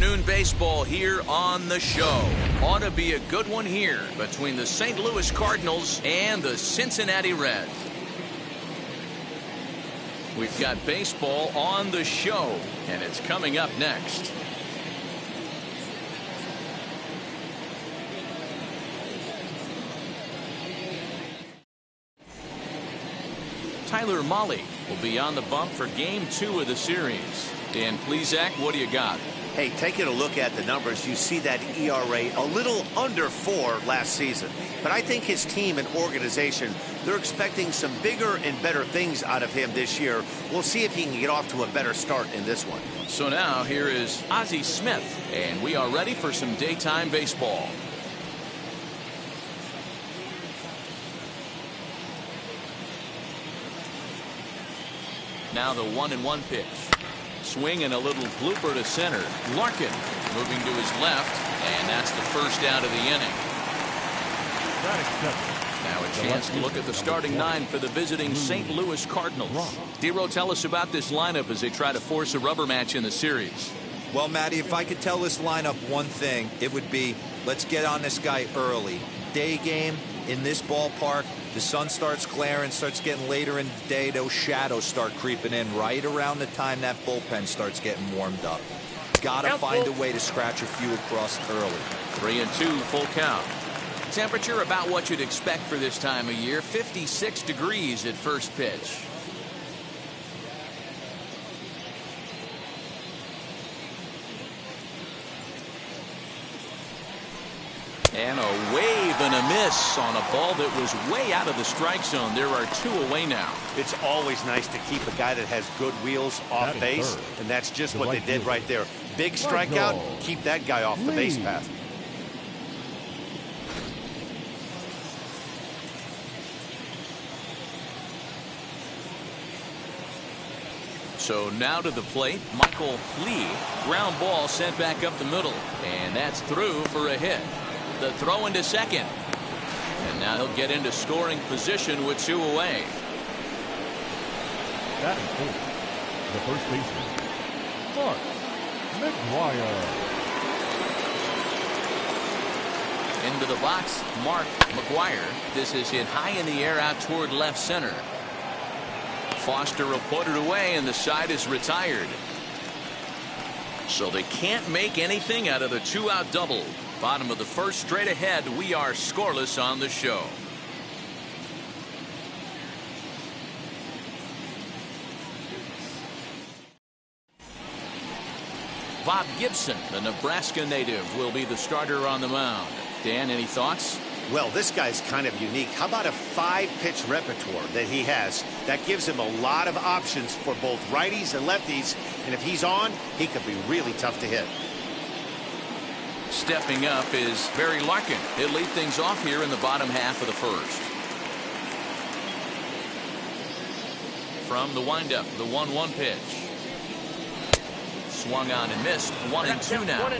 afternoon baseball here on the show. Ought to be a good one here between the St. Louis Cardinals and the Cincinnati Reds. We've got baseball on the show, and it's coming up next. Tyler Mahle will be on the bump for Game 2 of the series. Dan Plesac, what do you got? Hey, taking a look at the numbers, you see that ERA a little under 4 last season. But I think his team and organization, they're expecting some bigger and better things out of him this year. We'll see if he can get off to a better start in this one. So now here is Ozzie Smith, and we are ready for some daytime baseball. Now the 1-1 pitch. Swing and a little blooper to center. Larkin moving to his left, and that's the first out of the inning. Now a chance to look at the starting 9 for the visiting St. Louis Cardinals. Dero, tell us about this lineup as they try to force a rubber match in the series. Well, Matty, if I could tell this lineup one thing, it would be let's get on this guy early. Day game in this ballpark. The sun starts glaring, starts getting later in the day. Those shadows start creeping in right around the time that bullpen starts getting warmed up. Gotta find a way to scratch a few across early. 3-2 full count. Temperature about what you'd expect for this time of year. 56 degrees at first pitch. And a wave and a miss on a ball that was way out of the strike zone. There are 2 away now. It's always nice to keep a guy that has good wheels off base, and that's just what they did right there. Big strikeout, keep that guy off the base path. So now to the plate, Michael Lee. Ground ball sent back up the middle, and that's through for a hit. The throw into second. And now he'll get into scoring position with 2 away. That is fourth. The first baseman, Mark McGuire. Into the box, Mark McGuire. This is hit high in the air out toward left center. Foster will put it away, and the side is retired. So they can't make anything out of the 2-out double. Bottom of the first, straight ahead. We are scoreless on the show. Bob Gibson, the Nebraska native, will be the starter on the mound. Dan, any thoughts? Well, this guy's kind of unique. How about a 5-pitch repertoire that he has? That gives him a lot of options for both righties and lefties. And if he's on, he could be really tough to hit. Stepping up is Barry Larkin. He'll lead things off here in the bottom half of the first. From the windup, the 1-1 pitch. Swung on and missed. 1-2 now.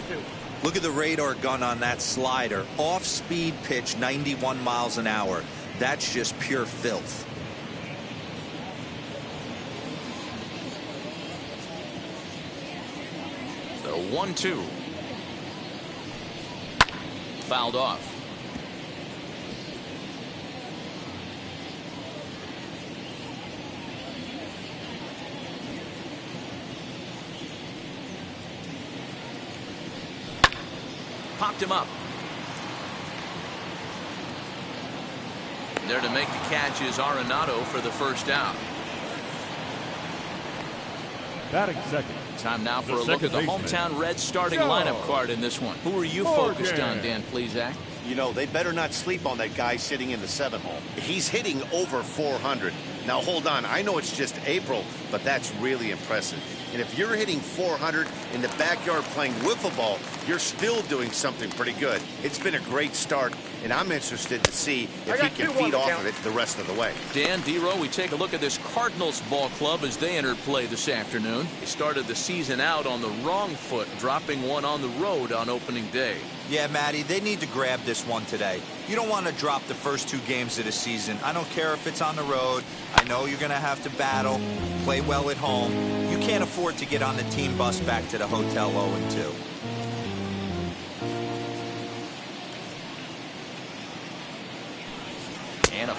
Look at the radar gun on that slider. Off-speed pitch, 91 miles an hour. That's just pure filth. The 1-2. Fouled off. Popped him up. There to make the catch is Arenado for the first out. Batting second. Time now for a look at the hometown Reds starting lineup card in this one. Who are you focused on, Dan Plesac? You know, they better not sleep on that guy sitting in the 7th hole. He's hitting over 400. Now, hold on. I know it's just April, but that's really impressive. And if you're hitting 400 in the backyard playing wiffle ball, you're still doing something pretty good. It's been a great start, and I'm interested to see if he can feed off of it the rest of the way. Dan, Dero, we take a look at this Cardinals ball club as they entered play this afternoon. They started the season out on the wrong foot, dropping one on the road on opening day. Yeah, Matty, they need to grab this one today. You don't want to drop the first 2 games of the season. I don't care if it's on the road. I know you're going to have to battle, play well at home. You can't afford to get on the team bus back to the hotel 0-2.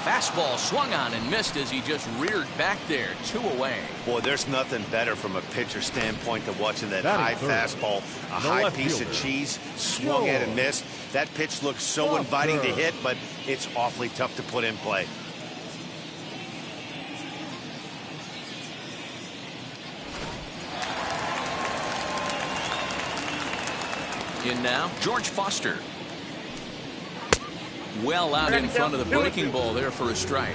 Fastball swung on and missed as he just reared back there. 2 away. Boy, there's nothing better from a pitcher standpoint than watching that Batting high third, fastball, a the high left piece of fielder, cheese, swung at and missed. That pitch looks so inviting to hit, but it's awfully tough to put in play. In now, George Foster. Well out in front of the breaking ball there for a strike.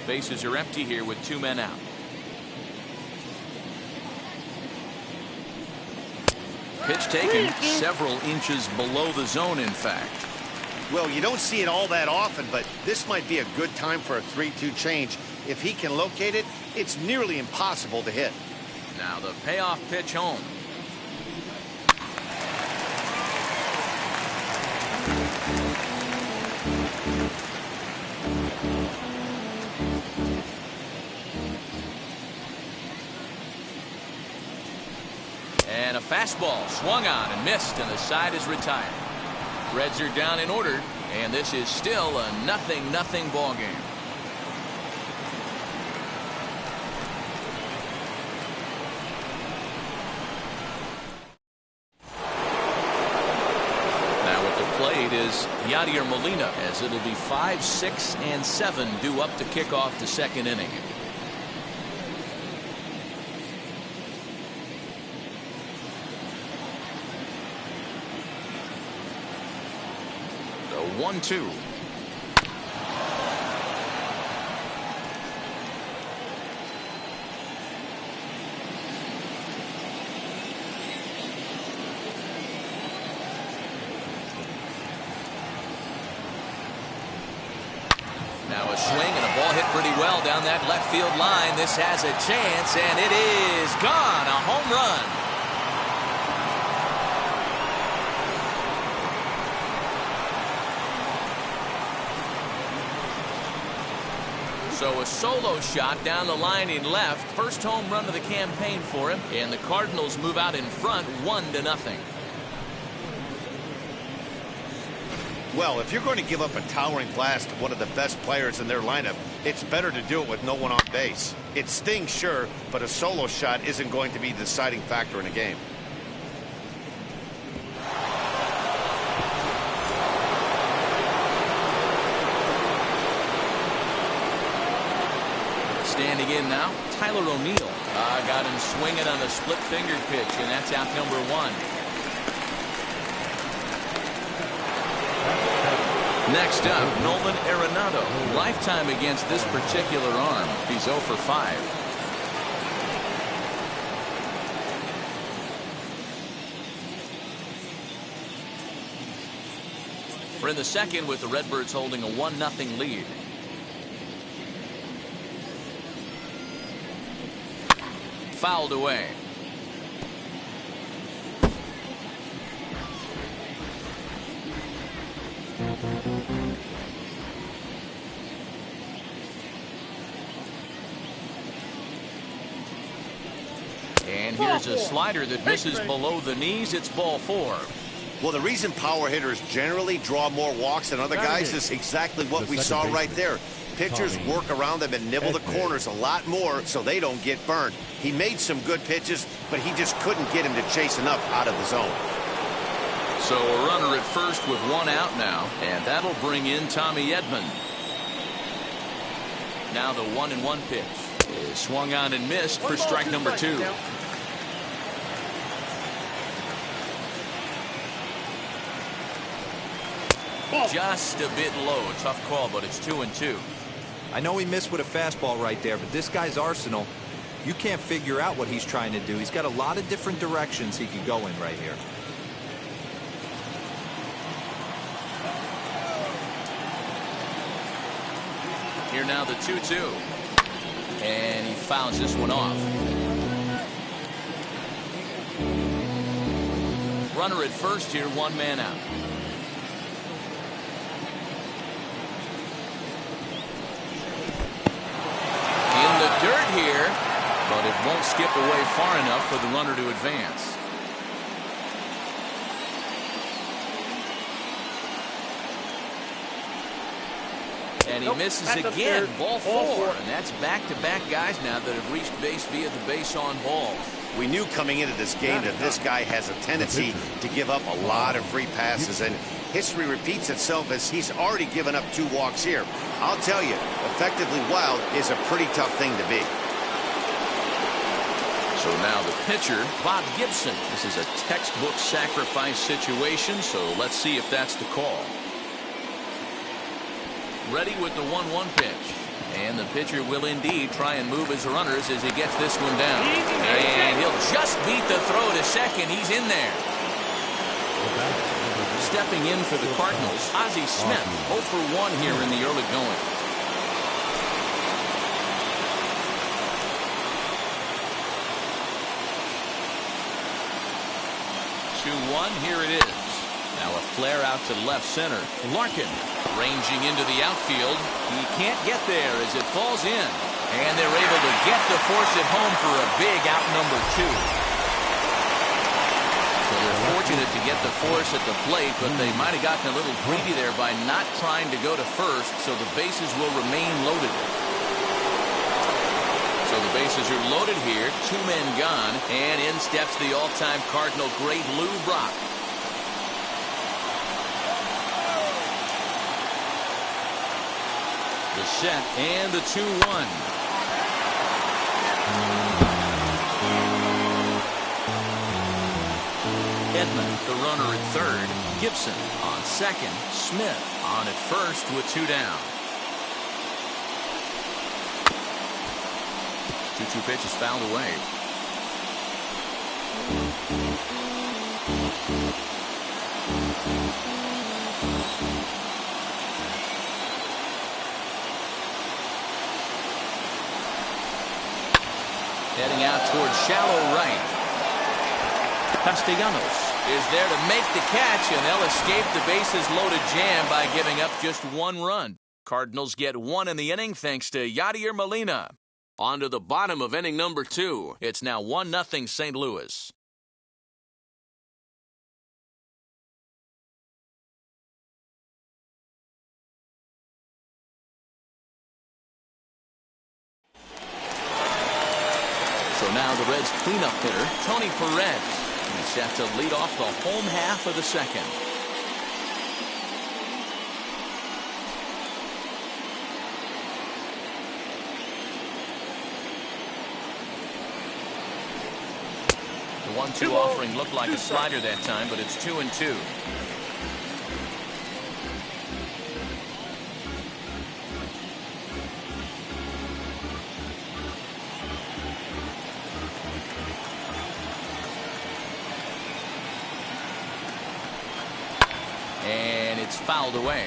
Bases are empty here with 2 men out. Pitch taken several inches below the zone, in fact. Well, you don't see it all that often, but this might be a good time for a 3-2 change. If he can locate it, it's nearly impossible to hit. Now the payoff pitch home. And a fastball swung on and missed, and the side is retired. Reds are down in order, and this is still a 0-0 ball game. Now at the plate is Yadier Molina, as it'll be 5, 6, and 7 due up to kick off the second inning. The 1-2. Now a swing and a ball hit pretty well down that left field line. This has a chance, and it is gone. A home run. So a solo shot down the line in left. First home run of the campaign for him, and the Cardinals move out in front 1-0. Well, if you're going to give up a towering blast to one of the best players in their lineup, it's better to do it with no one on base. It stings, sure, but a solo shot isn't going to be the deciding factor in a game. Standing in now, Tyler O'Neill. Got him swinging on the split-fingered pitch, and that's out number 1. Next up, Nolan Arenado. Lifetime against this particular arm. He's 0 for 5. We're in the second with the Redbirds holding a 1-0 lead. Fouled away. And here's a slider that misses below the knees. It's ball 4. Well, the reason power hitters generally draw more walks than other guys is exactly what we saw right there. Pitchers work around them and nibble the corners a lot more so they don't get burned. He made some good pitches, but he just couldn't get him to chase enough out of the zone. So a runner at first with 1 out now, and that'll bring in Tommy Edman. Now the 1-1 pitch is swung on and missed for strike number 2. Just a bit low. Tough call, but it's 2-2. I know he missed with a fastball right there, but this guy's arsenal, you can't figure out what he's trying to do. He's got a lot of different directions he could go in right here. Here now the 2-2. And he fouls this one off. Runner at first here, 1 man out. In the dirt here, but it won't skip away far enough for the runner to advance. And he misses again. Ball 4. And that's back-to-back guys now that have reached base via the base on balls. We knew coming into this game that this guy has a tendency to give up a lot of free passes, and history repeats itself as he's already given up 2 walks here. I'll tell you, effectively wild is a pretty tough thing to be. So now the pitcher, Bob Gibson. This is a textbook sacrifice situation, so let's see if that's the call. Ready with the 1-1 pitch. And the pitcher will indeed try and move his runners as he gets this one down. And he'll just beat the throw to second. He's in there. Stepping in for the Cardinals, Ozzie Smith, 0 for 1 here in the early going. Here it is. Now a flare out to left center. Larkin ranging into the outfield. He can't get there as it falls in. And they're able to get the force at home for a big out number 2. So they're fortunate to get the force at the plate, but they might have gotten a little greedy there by not trying to go to first, so the bases will remain loaded. So the bases are loaded here, 2 men gone, and in steps the all-time Cardinal great Lou Brock. The set and the 2-1. Edmund, the runner at third. Gibson on second. Smith on at first with 2 down. 2-2 pitch is fouled away. Heading out towards shallow right. Castellanos is there to make the catch, and they'll escape the bases loaded jam by giving up just 1 run. Cardinals get 1 in the inning thanks to Yadier Molina. On to the bottom of inning number 2. It's now 1-0 St. Louis. So now the Reds' cleanup hitter, Tony Perez. He's set to lead off the home half of the second. The 1-2 offering looked like a slider that time, but it's 2-2. And it's fouled away.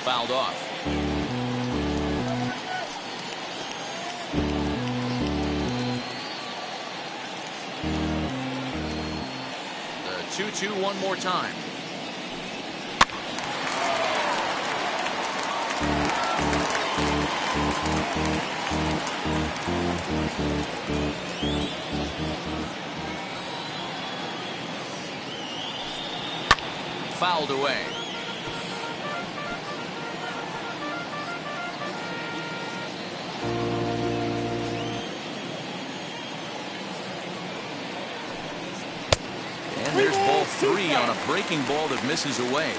Fouled off. The 2-2 one more time. Fouled away. And there's ball 3 on a breaking ball that misses away.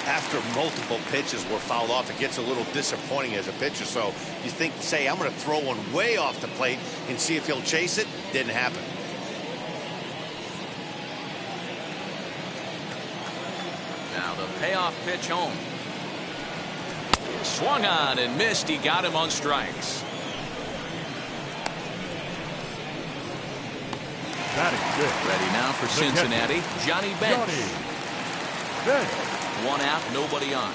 After multiple pitches were fouled off, it gets a little disappointing as a pitcher. So you think, say, I'm going to throw one way off the plate and see if he'll chase it. Didn't happen. Now the payoff pitch home. Swung on and missed. He got him on strikes. That is good. Ready now for Cincinnati, Johnny Bench. Bench. 1 out, nobody on.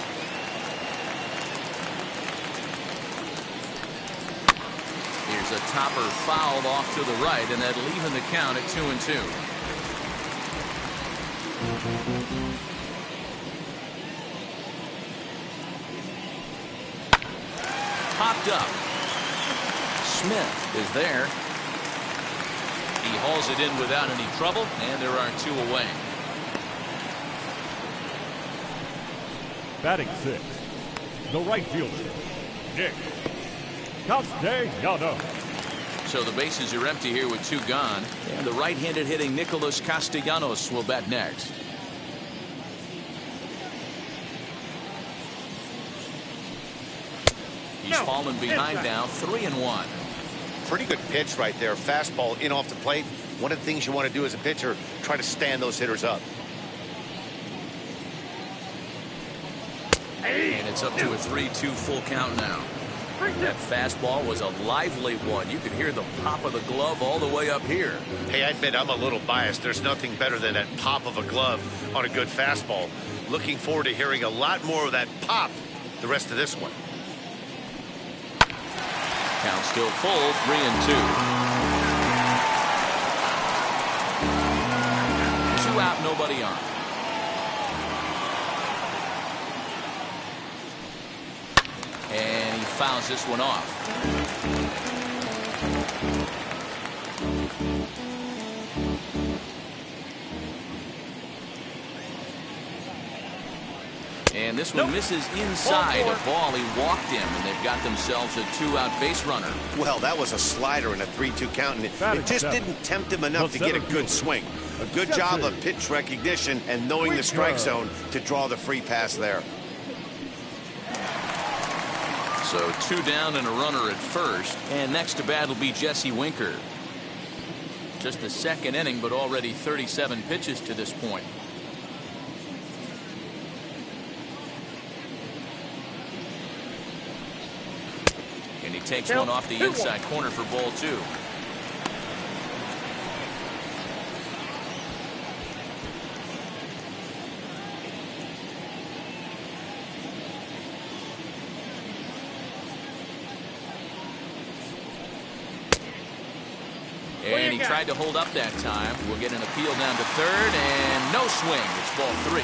Here's a topper fouled off to the right, and that'll even the count at 2-2. Popped up. Smith is there. He hauls it in without any trouble, and there are 2 away. Batting 6, the right fielder, Nick Castellanos. So the bases are empty here with 2 gone, and the right-handed hitting Nicholas Castellanos will bat next. He's fallen behind now, 3-1. Pretty good pitch right there. Fastball in off the plate. One of the things you want to do as a pitcher, try to stand those hitters up. And it's up to a 3-2 full count now. That fastball was a lively one. You could hear the pop of the glove all the way up here. Hey, I admit I'm a little biased. There's nothing better than that pop of a glove on a good fastball. Looking forward to hearing a lot more of that pop the rest of this one. Count still full, 3-2. 2 out, nobody on. And he fouls this one off. And this one misses inside a ball. He walked him, and they've got themselves a 2-out base runner. Well, that was a slider in a 3-2 count, and it just didn't tempt him enough to get a good swing. A good job of pitch recognition and knowing the strike zone to draw the free pass there. So 2 down and a runner at first, and next to bat will be Jesse Winker. Just the 2nd inning, but already 37 pitches to this point. And he takes one off the inside corner for ball 2. And he tried to hold up that time. We'll get an appeal down to 3rd, and no swing. It's ball 3.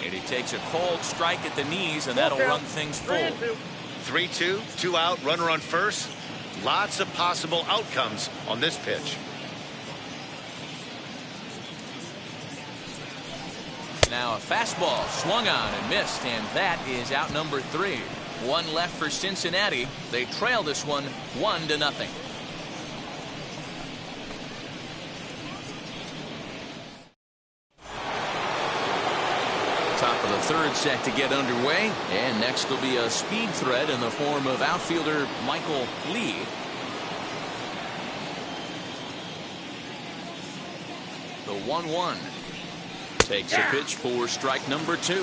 And he takes a cold strike at the knees, and that'll run things full. 3-2, 2 out, runner on first. Lots of possible outcomes on this pitch. Now a fastball swung on and missed, and that is out number 3. 1 left for Cincinnati. They trail this one 1-0. Top of the 3rd set to get underway, and next will be a speed threat in the form of outfielder Michael Lee. The 1-1. Takes a pitch for strike number 2.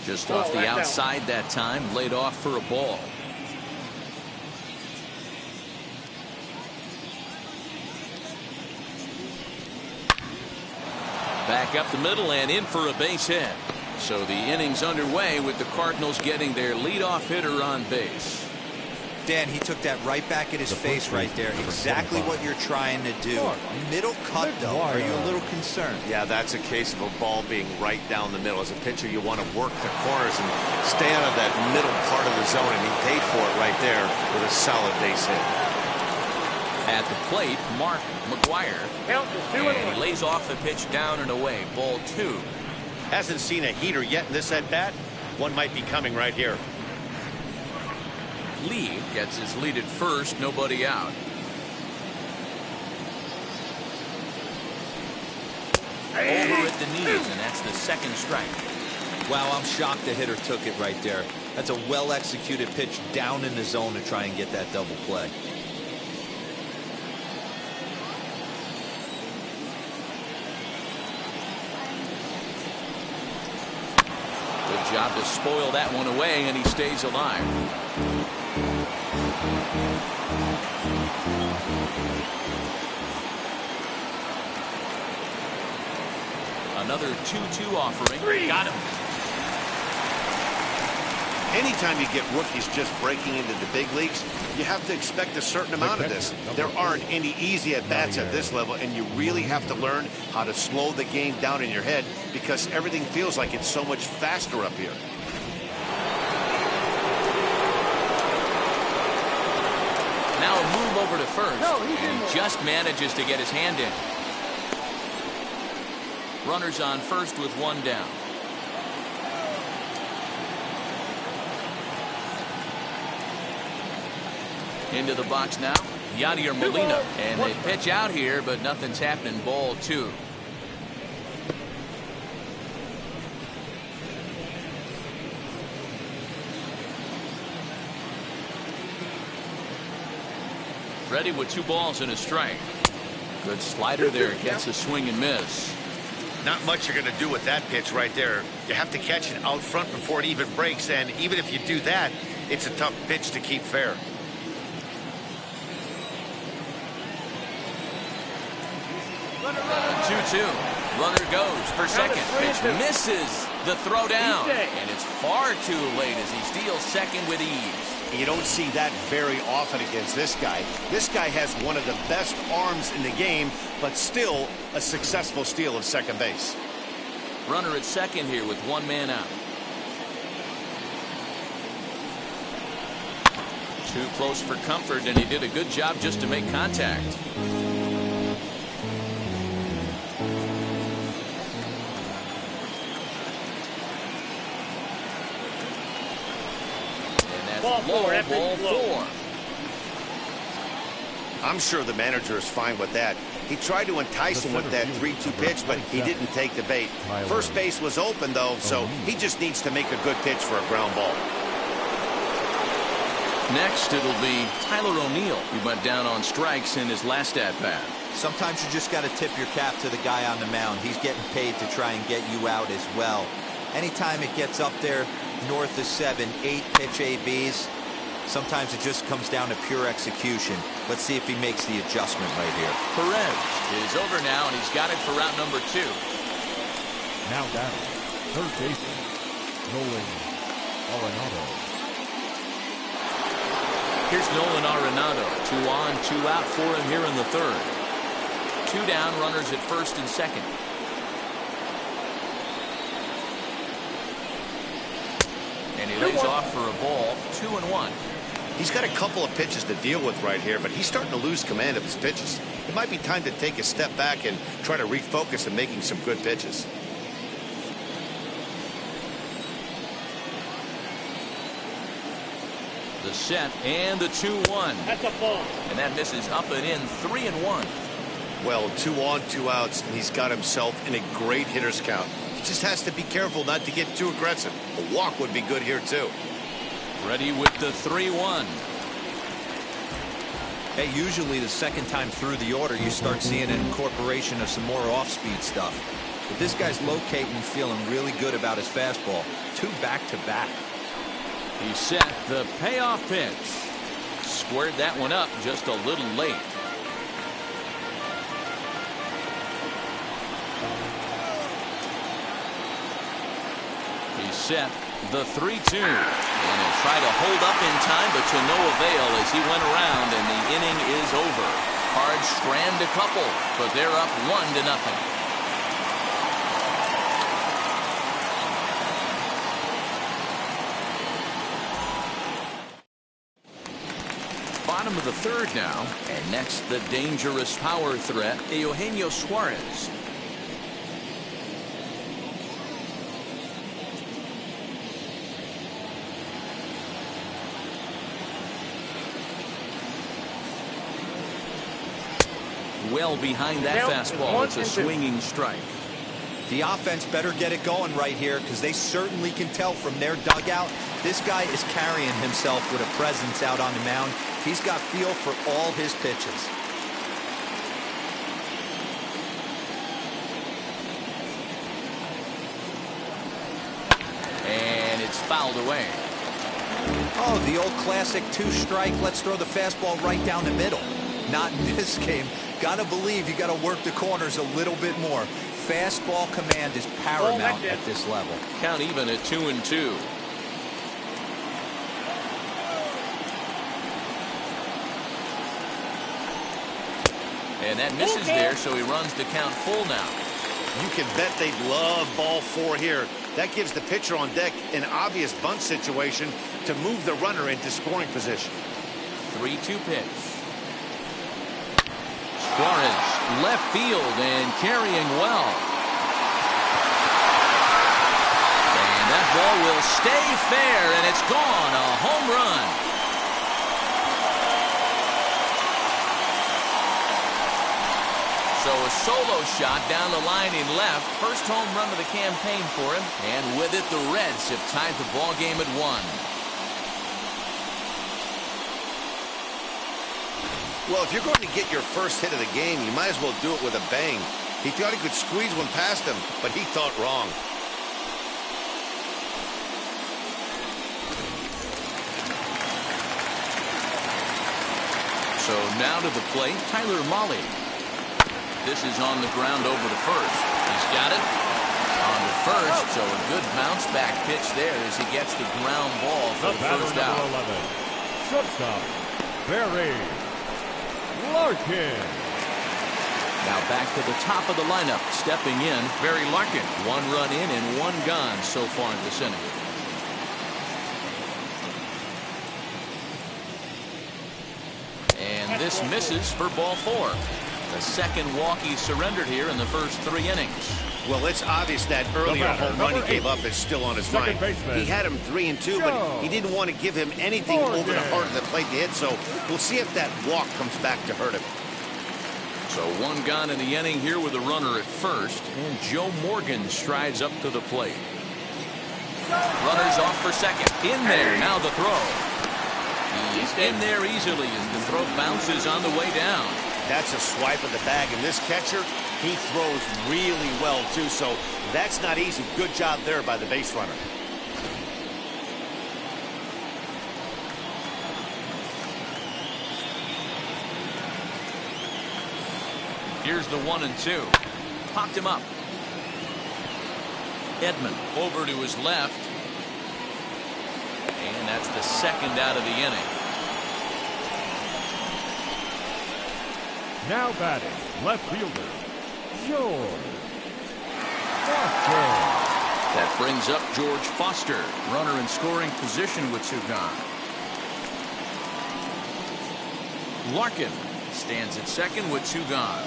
Just off the outside that time, laid off for a ball. Back up the middle and in for a base hit. So the inning's underway with the Cardinals getting their leadoff hitter on base. Dan, he took that right back at his face right there. Exactly what you're trying to do. Middle cut, though. Are you a little concerned? Yeah, that's a case of a ball being right down the middle. As a pitcher, you want to work the corners and stay out of that middle part of the zone, and he paid for it right there with a solid base hit. At the plate, Mark McGuire. And he lays off the pitch down and away. Ball 2. Hasn't seen a heater yet in this at-bat. One might be coming right here. Lee gets his lead at first, nobody out. Over at the knees, and that's the 2nd strike. Wow, I'm shocked the hitter took it right there. That's a well-executed pitch down in the zone to try and get that double play. Good job to spoil that one away, and he stays alive. Another 2-2 offering. Got him. Anytime you get rookies just breaking into the big leagues, you have to expect a certain amount of this. There aren't any easy at-bats at this level, and you really have to learn how to slow the game down in your head because everything feels like it's so much faster up here. Now a move over to first, and he just manages to get his hand in. Runners on first with one down. Into the box now, Yadier Molina, and they pitch out here, but nothing's happening. Ball 2. Ready with 2 balls and a strike. Good slider there, gets a swing and miss. Not much you're going to do with that pitch right there. You have to catch it out front before it even breaks, and even if you do that, it's a tough pitch to keep fair. 2-2. Runner goes for second. Pitch misses the throw down, and it's far too late as he steals second with ease. You don't see that very often against this guy. This guy has one of the best arms in the game, but still a successful steal of second base. Runner at second here with 1 man out. Too close for comfort, and he did a good job just to make contact. Ball 4. I'm sure the manager is fine with that. He tried to entice him with that 3-2 pitch, but he didn't take the bait. First base was open, though, so he just needs to make a good pitch for a ground ball. Next, it'll be Tyler O'Neill, who went down on strikes in his last at-bat. Sometimes you just got to tip your cap to the guy on the mound. He's getting paid to try and get you out as well. Anytime it gets up there north of 7, 8 pitch ABs, sometimes it just comes down to pure execution. Let's see if he makes the adjustment right here. Perez is over now, and he's got it for route number 2. Now down, third baseman, Nolan Arenado. Here's Nolan Arenado. 2 on, 2 out for him here in the third. 2 down, runners at first and second. And he lays off for a ball. 2-1. He's got a couple of pitches to deal with right here, but he's starting to lose command of his pitches. It might be time to take a step back and try to refocus on making some good pitches. The set and the 2-1. That's a ball. And that misses up and in. 3-1. Well, 2 on, 2 outs, and he's got himself in a great hitter's count. He just has to be careful not to get too aggressive. A walk would be good here, too. Ready with the 3-1. Hey, usually the second time through the order, you start seeing an incorporation of some more off-speed stuff. But this guy's locating, feeling really good about his fastball. 2 back-to-back. He set the payoff pitch. Squared that one up just a little late. He set the 3-2. And he'll try to hold up in time, but to no avail as he went around, and the inning is over. Cards strand a couple, but they're up 1-0. Bottom of the third now, and next the dangerous power threat, Eugenio Suarez. Well behind that fastball, it's a swinging strike. The offense better get it going right here, because they certainly can tell from their dugout this guy is carrying himself with a presence out on the mound. He's got feel for all his pitches. And it's fouled away. Oh, the old classic 2-strike. Let's throw the fastball right down the middle. Not in this game. Gotta believe you gotta work the corners a little bit more. Fastball command is paramount at this level. Count even at 2-2. And that misses there, so he runs the count full now. You can bet they'd love ball 4 here. That gives the pitcher on deck an obvious bunt situation to move the runner into scoring position. 3-2 pitch. Suarez, left field and carrying well. And that ball will stay fair, and it's gone. A home run. So a solo shot down the line in left. First home run of the campaign for him. And with it, the Reds have tied the ball game at 1. Well, if you're going to get your first hit of the game, you might as well do it with a bang. He thought he could squeeze one past him, but he thought wrong. So now to the plate, Tyler Mahle. This is on the ground over to first. He's got it on the first, so a good bounce back pitch there as he gets the ground ball for the first out. 11, shortstop, Barry Larkin. Now back to the top of the lineup, stepping in, Barry Larkin. 1 run in and 1 gone so far in this inning. And this misses for ball 4. The second walk he surrendered here in the first 3 innings. Well, it's obvious that earlier home run he gave up is still on his mind. He had him 3-2, but he didn't want to give him anything over the heart of the plate to hit, so we'll see if that walk comes back to hurt him. So 1 gone in the inning here with a runner at first, and Joe Morgan strides up to the plate. Runners off for second. In there, now the throw. He's in there easily as the throw bounces on the way down. That's a swipe of the bag, and this catcher, he throws really well, too, so that's not easy. Good job there by the base runner. Here's the 1-2. Popped him up. Edman over to his left. And that's the second out of the inning. Now batting, left fielder, George Foster. That brings up George Foster, runner in scoring position with 2 gone. Larkin stands at second with 2 gone.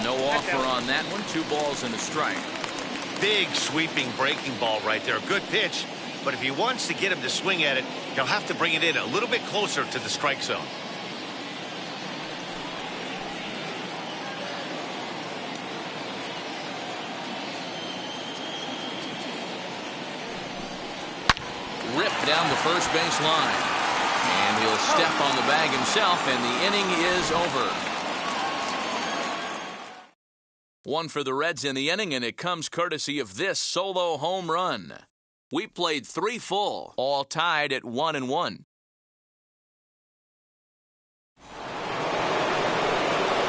No offer on that one. 2 balls and a strike. Big sweeping breaking ball right there. Good pitch. But if he wants to get him to swing at it, he'll have to bring it in a little bit closer to the strike zone. Ripped down the first base line. And he'll step on the bag himself, and the inning is over. 1 for the Reds in the inning, and it comes courtesy of this solo home run. We played 3 full, all tied at 1-1.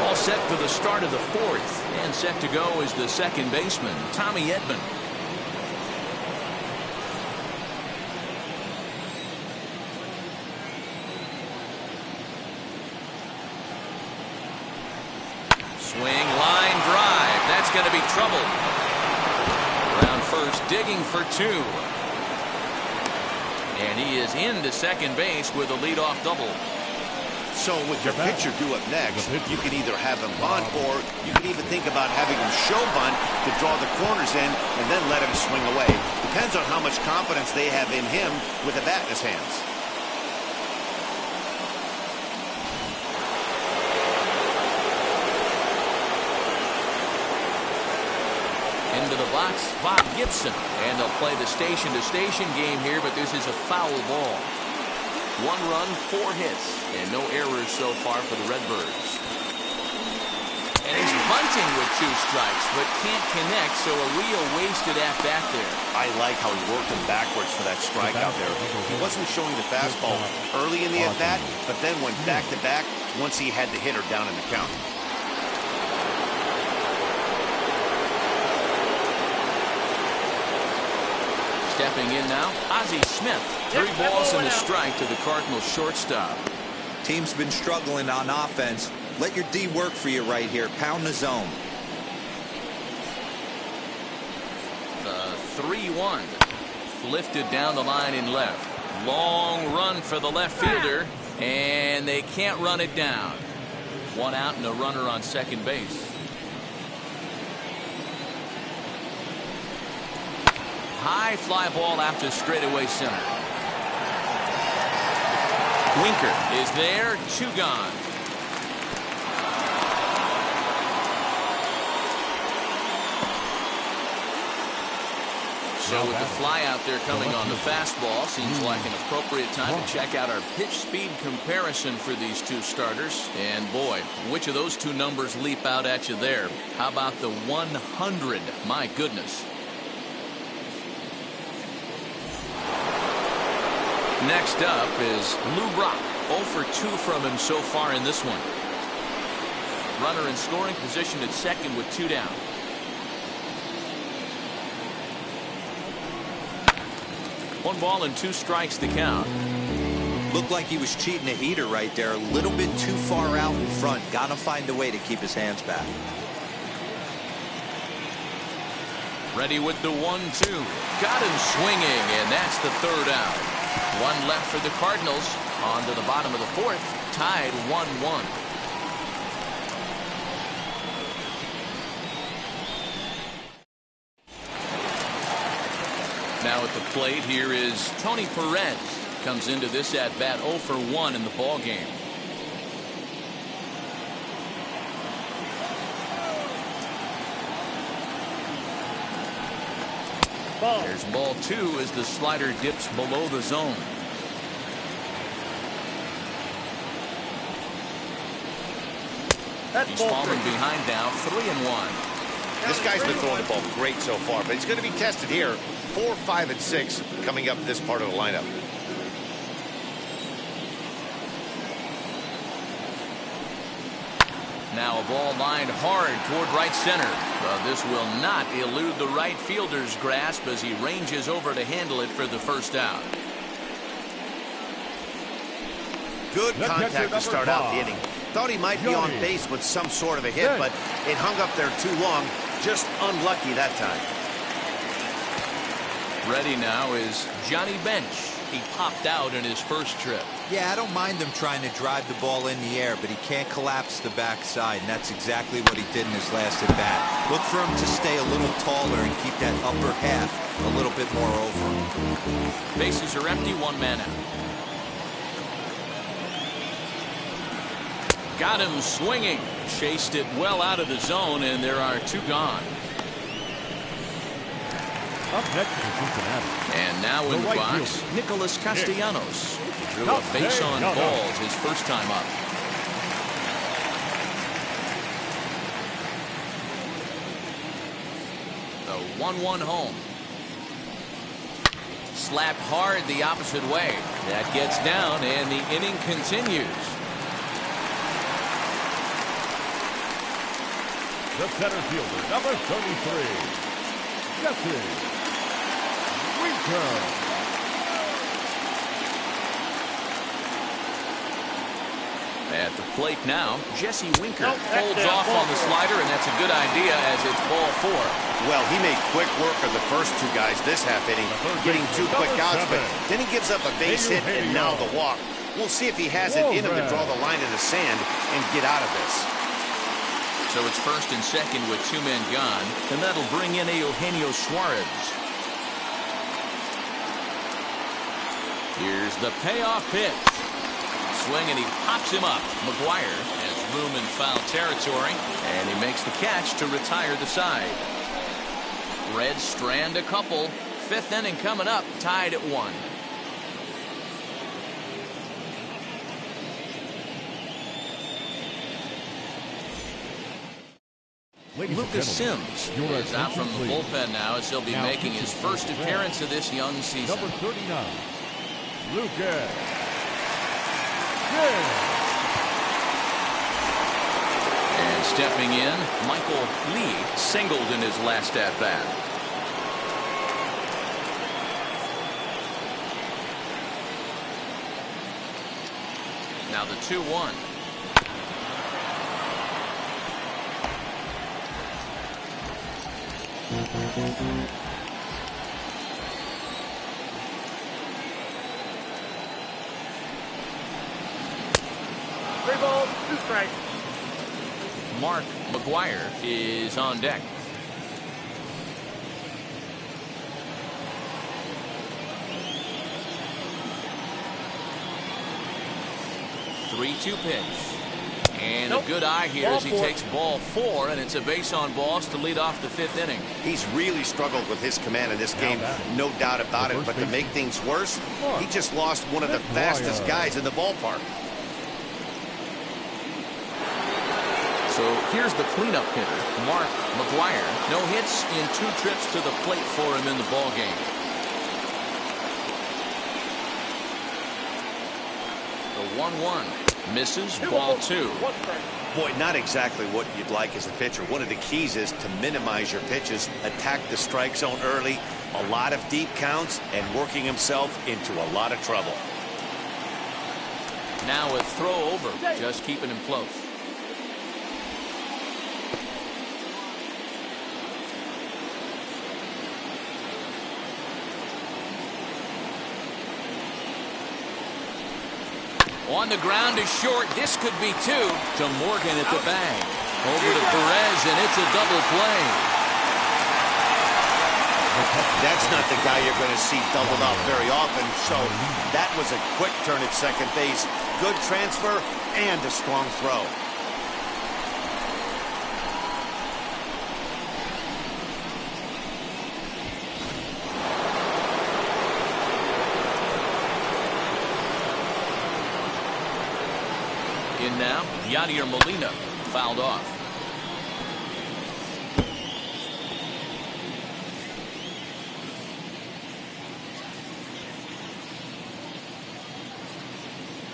All set for the start of the 4th, and set to go is the second baseman, Tommy Edman. Swing, line drive. That's going to be trouble. Around first, digging for 2. And he is into second base with a leadoff double. So with your pitcher due up next, you can either have him bunt, or you can even think about having him show bunt to draw the corners in and then let him swing away. Depends on how much confidence they have in him with a bat in his hands. Into the box, Bob Gibson. And they'll play the station-to-station game here, but this is a foul ball. 1 run, 4 hits, and no errors so far for the Redbirds. And he's bunting with 2 strikes, but can't connect, so a real wasted at-bat there. I like how he worked him backwards for that strikeout there. He wasn't showing the fastball early in the at-bat, but then went back-to-back once he had the hitter down in the count. Stepping in now, Ozzie Smith. 3 balls and a strike to the Cardinals shortstop. Team's been struggling on offense. Let your D work for you right here. Pound the zone. The 3-1. Lifted down the line in left. Long run for the left fielder, and they can't run it down. 1 out and a runner on second base. High fly ball out to straightaway center. Winker is there, 2 gone. So with the fly out there coming on the fastball, seems like an appropriate time to check out our pitch speed comparison for these 2 starters. And boy, which of those 2 numbers leap out at you there? How about the 100? My goodness. Next up is Lou Brock. 0 for 2 from him so far in this one. Runner in scoring position at second with 2 down. One ball and 2 strikes to count. Looked like he was cheating a heater right there. A little bit too far out in front. Gotta find a way to keep his hands back. Ready with the 1-2. Got him swinging, and that's the 3rd out. 1 left for the Cardinals. On to the bottom of the 4th. Tied 1-1. Now at the plate, here is Tony Perez. Comes into this at-bat 0 for 1 in the ball game. There's ball 2 as the slider dips below the zone. He's falling behind now, 3-1. This guy's been throwing the ball great so far, but he's going to be tested here. 4, 5, and 6 coming up this part of the lineup. Now a ball lined hard toward right center. Well, this will not elude the right fielder's grasp as he ranges over to handle it for the 1st out. Good contact to start out the inning. Thought he might be on base with some sort of a hit, but it hung up there too long. Just unlucky that time. Ready now is Johnny Bench. He popped out in his first trip. Yeah, I don't mind him trying to drive the ball in the air, but he can't collapse the backside, and that's exactly what he did in his last at bat. Look for him to stay a little taller and keep that upper half a little bit more over. Bases are empty, 1 man out. Got him swinging. Chased it well out of the zone, and there are 2 gone. Up next to Cincinnati. And now in the box, Nicholas Castellanos. Drew a base on balls his first time up. The 1-1 home. Slapped hard the opposite way. That gets down, and the inning continues. The center fielder, number 33, Jesse Winker. At the plate now, Jesse Winker holds off on the slider, and that's a good idea as it's ball 4. Well, he made quick work of the first 2 guys this half inning, getting 2 quick outs, but then he gives up a base hit and now the walk. We'll see if he has it in him to draw the line in the sand and get out of this. So it's 1st and 2nd with 2 men gone, and that'll bring in Eugenio Suarez. Here's the payoff pitch. Swing, and he pops him up. McGuire has room in foul territory, and he makes the catch to retire the side. Reds strand a couple. 5th inning coming up, tied at 1. Ladies and Lucas gentlemen, Sims your is out from the attention, please. bullpen now, as he'll be Now making his pitching first for the appearance Reds. of this young season. Number 39, Lucas Sims. And stepping in, Michael Lee singled in his last at bat. Now the 2-1. Three balls, two strikes. Mark McGuire is on deck. Three-two pitch. And a good eye here as he takes ball 4, and it's a base on balls to lead off the 5th inning. He's really struggled with his command in this game, no doubt about it. But to make things worse, he just lost one of the fastest guys in the ballpark. So here's the cleanup hitter, Mark McGuire. No hits in 2 trips to the plate for him in the ballgame. The 1-1 misses, ball 2. Boy, not exactly what you'd like as a pitcher. One of the keys is to minimize your pitches, attack the strike zone early, a lot of deep counts, and working himself into a lot of trouble. Now a throw over, just keeping him close. On the ground is short. This could be 2 to Morgan at the bag. Over to Perez, and it's a double play. That's not the guy you're going to see doubled off very often. So that was a quick turn at second base. Good transfer and a strong throw. In now, Yadier Molina fouled off.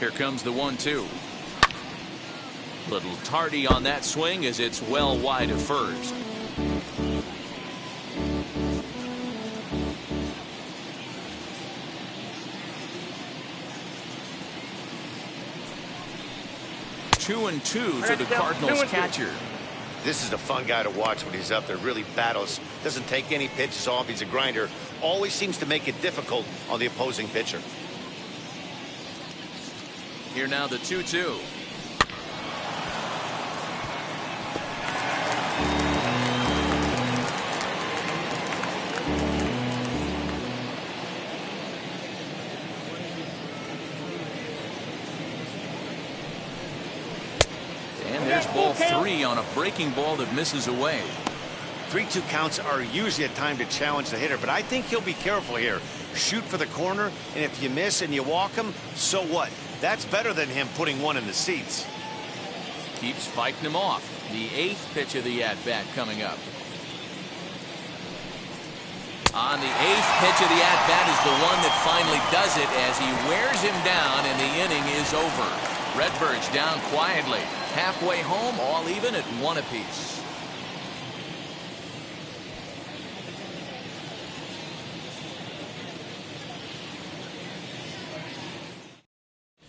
Here comes the 1-2. Little tardy on that swing as it's well wide of first. Two and two to the Cardinals catcher. This is a fun guy to watch when he's up there. Really battles. Doesn't take any pitches off. He's a grinder. Always seems to make it difficult on the opposing pitcher. Here now the 2-2. And there's ball 3 on a breaking ball that misses away. 3-2 counts are usually a time to challenge the hitter, but I think he'll be careful here. Shoot for the corner, and if you miss and you walk him, so what? That's better than him putting one in the seats. Keeps fighting him off. The 8th pitch of the at-bat coming up. On the 8th pitch of the at-bat is the one that finally does it as he wears him down, and the inning is over. Redbirds down quietly. Halfway home, all even at 1 apiece.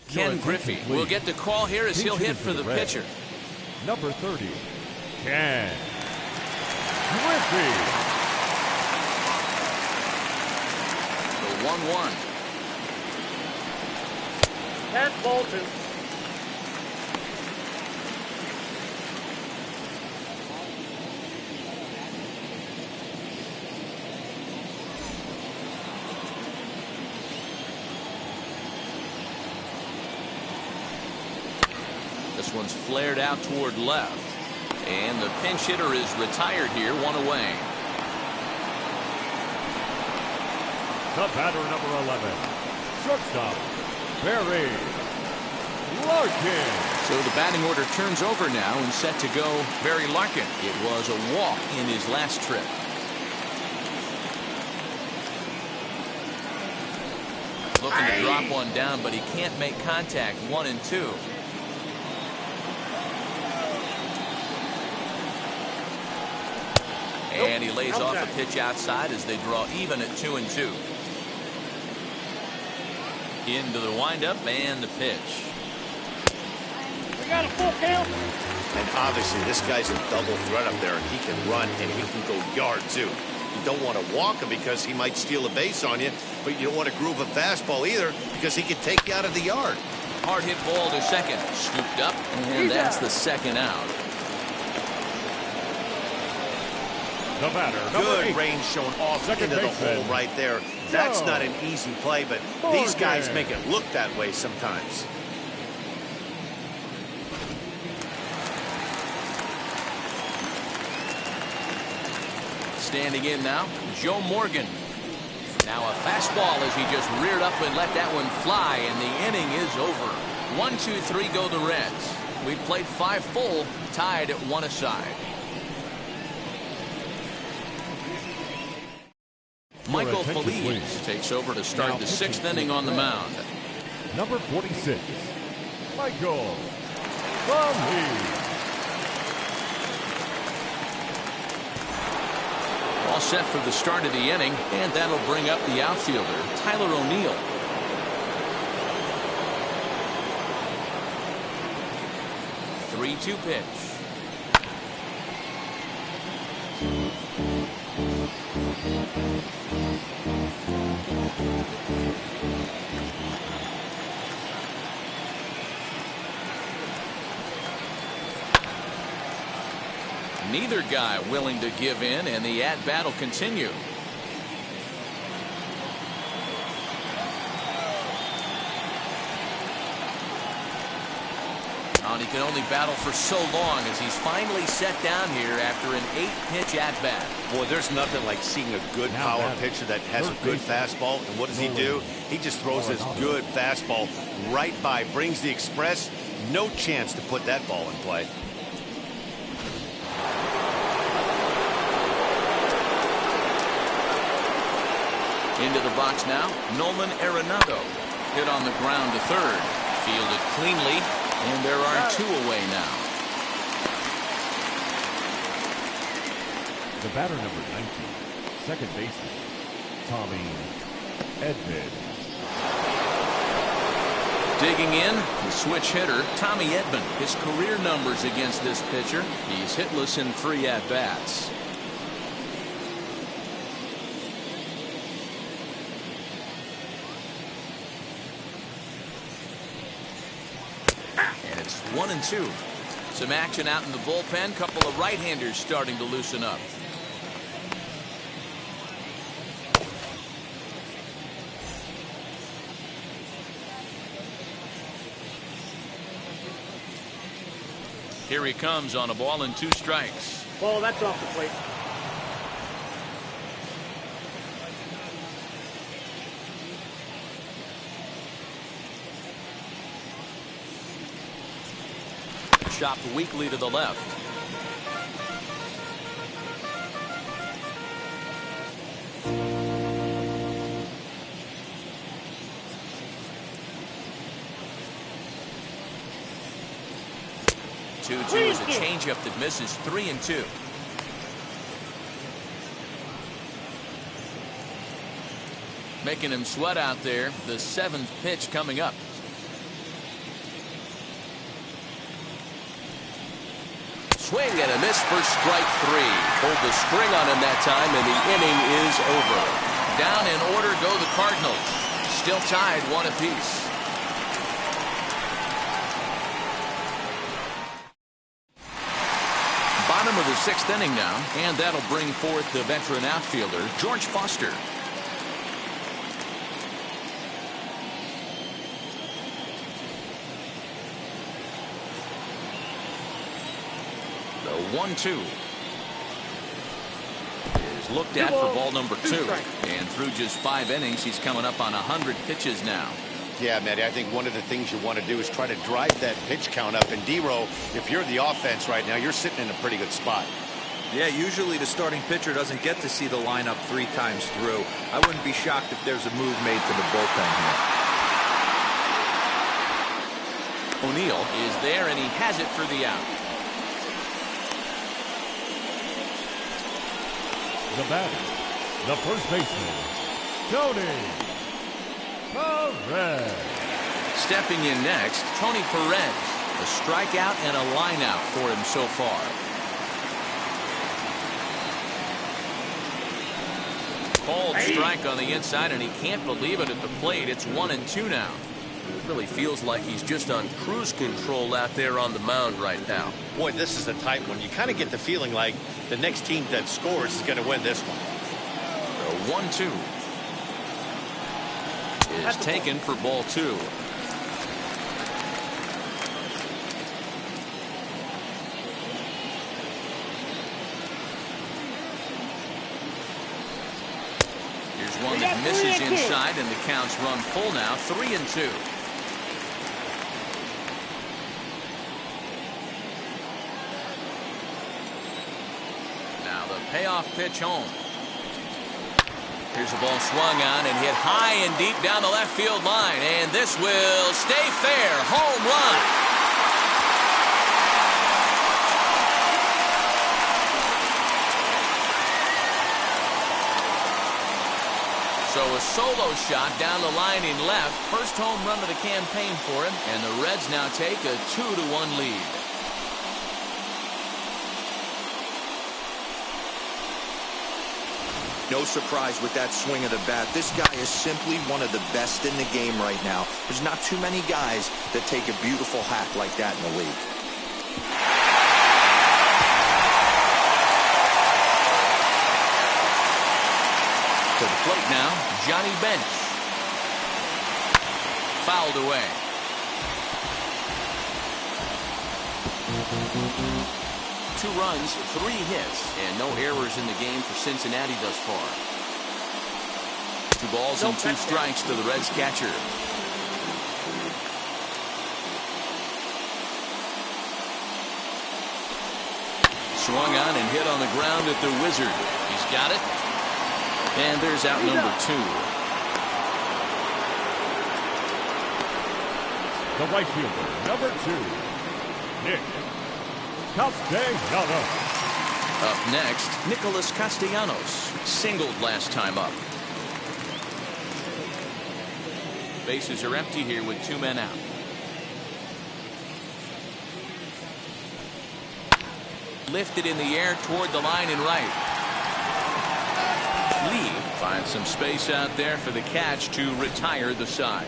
Ken Griffey will get the call here as he'll hit for the pitcher. Number 30, Ken Griffey. The 1-1. That's ball 2. This one's flared out toward left. And the pinch hitter is retired here, 1 away. The batter, number 11, shortstop, Barry Larkin. So the batting order turns over now and set to go Barry Larkin. It was a walk in his last trip. Looking to drop one down, but he can't make contact. 1-2. And he lays off a pitch outside as they draw even at 2-2. Into the windup and the pitch. We got a full count. And obviously this guy's a double threat up there, and he can run and he can go yard too. You don't want to walk him because he might steal a base on you, but you don't want to groove a fastball either because he can take you out of the yard. Hard hit ball to second. Scooped up, and that's the second out. The batter, Good 8. range shown off Second into the baseman, hole right there. That's not an easy play, but these guys make it look that way sometimes. Standing in now, Joe Morgan. Now a fastball as he just reared up and let that one fly, and the inning is over. 1-2-3 go the Reds. We've played 5 full, tied at 1 aside. Michael Feliz takes over to start the 6th inning on the mound. Number 46, Michael Feliz. All set for the start of the inning, and that'll bring up the outfielder, Tyler O'Neill. Three-two pitch. Neither guy willing to give in, and the at-bat will continue. And he can only battle for so long as he's finally set down here after an 8-pitch at-bat. Boy, there's nothing like seeing a good power pitcher that has a good fastball. And what does he do? He just throws this good fastball right by, brings the express. No chance to put that ball in play. Into the box now, Nolan Arenado. Hit on the ground to third. Fielded cleanly, and there are 2 away now. The batter, number 19, second baseman, Tommy Edman. Digging in, the switch hitter, Tommy Edman. His career numbers against this pitcher. He's hitless in 3 at-bats. And it's 1-2. Some action out in the bullpen. Couple of right-handers starting to loosen up. Here he comes on a ball and 2 strikes. Ball, that's off the plate. Chopped weakly to the left. Two is a changeup that misses. 3-2. Making him sweat out there. The 7th pitch coming up. Swing and a miss for strike 3. Hold the string on him that time, and the inning is over. Down in order go the Cardinals. Still tied 1 apiece. Bottom of the 6th inning now, and that'll bring forth the veteran outfielder, George Foster. The 1-2 is looked at for ball number 2. And through just 5 innings, he's coming up on 100 pitches now. Yeah, Matty, I think one of the things you want to do is try to drive that pitch count up. And D-Row, if you're the offense right now, you're sitting in a pretty good spot. Yeah, usually the starting pitcher doesn't get to see the lineup 3 times through. I wouldn't be shocked if there's a move made to the bullpen here. O'Neill is there, and he has it for the out. The batter, the first baseman, Tony Perez. Stepping in next, Tony Perez. A strikeout and a lineout for him so far. Called strike on the inside, and he can't believe it at the plate. It's 1-2 now. Really feels like he's just on cruise control out there on the mound right now. Boy, this is the type one. You kind of get the feeling like the next team that scores is going to win this one. The 1-2 is taken for ball 2. Here's one that misses inside, and the count's run full now, 3-2. Now the payoff pitch home. Here's a ball swung on and hit high and deep down the left field line, and this will stay fair. Home run. So a solo shot down the line in left. First home run of the campaign for him, and the Reds now take a 2-1 lead. No surprise with that swing of the bat. This guy is simply one of the best in the game right now. There's not too many guys that take a beautiful hack like that in the league. To the plate now, Johnny Bench. Fouled away. Two runs, 3 hits, and no errors in the game for Cincinnati thus far. 2 balls and 2 strikes to the Reds catcher. Swung on and hit on the ground at the Wizard. He's got it. And there's out number 2. The right fielder, number 2, Nick Castellanos. Up next, Nicholas Castellanos. Singled last time up. Bases are empty here with 2 men out. Lifted in the air toward the line and right. Lee finds some space out there for the catch to retire the side.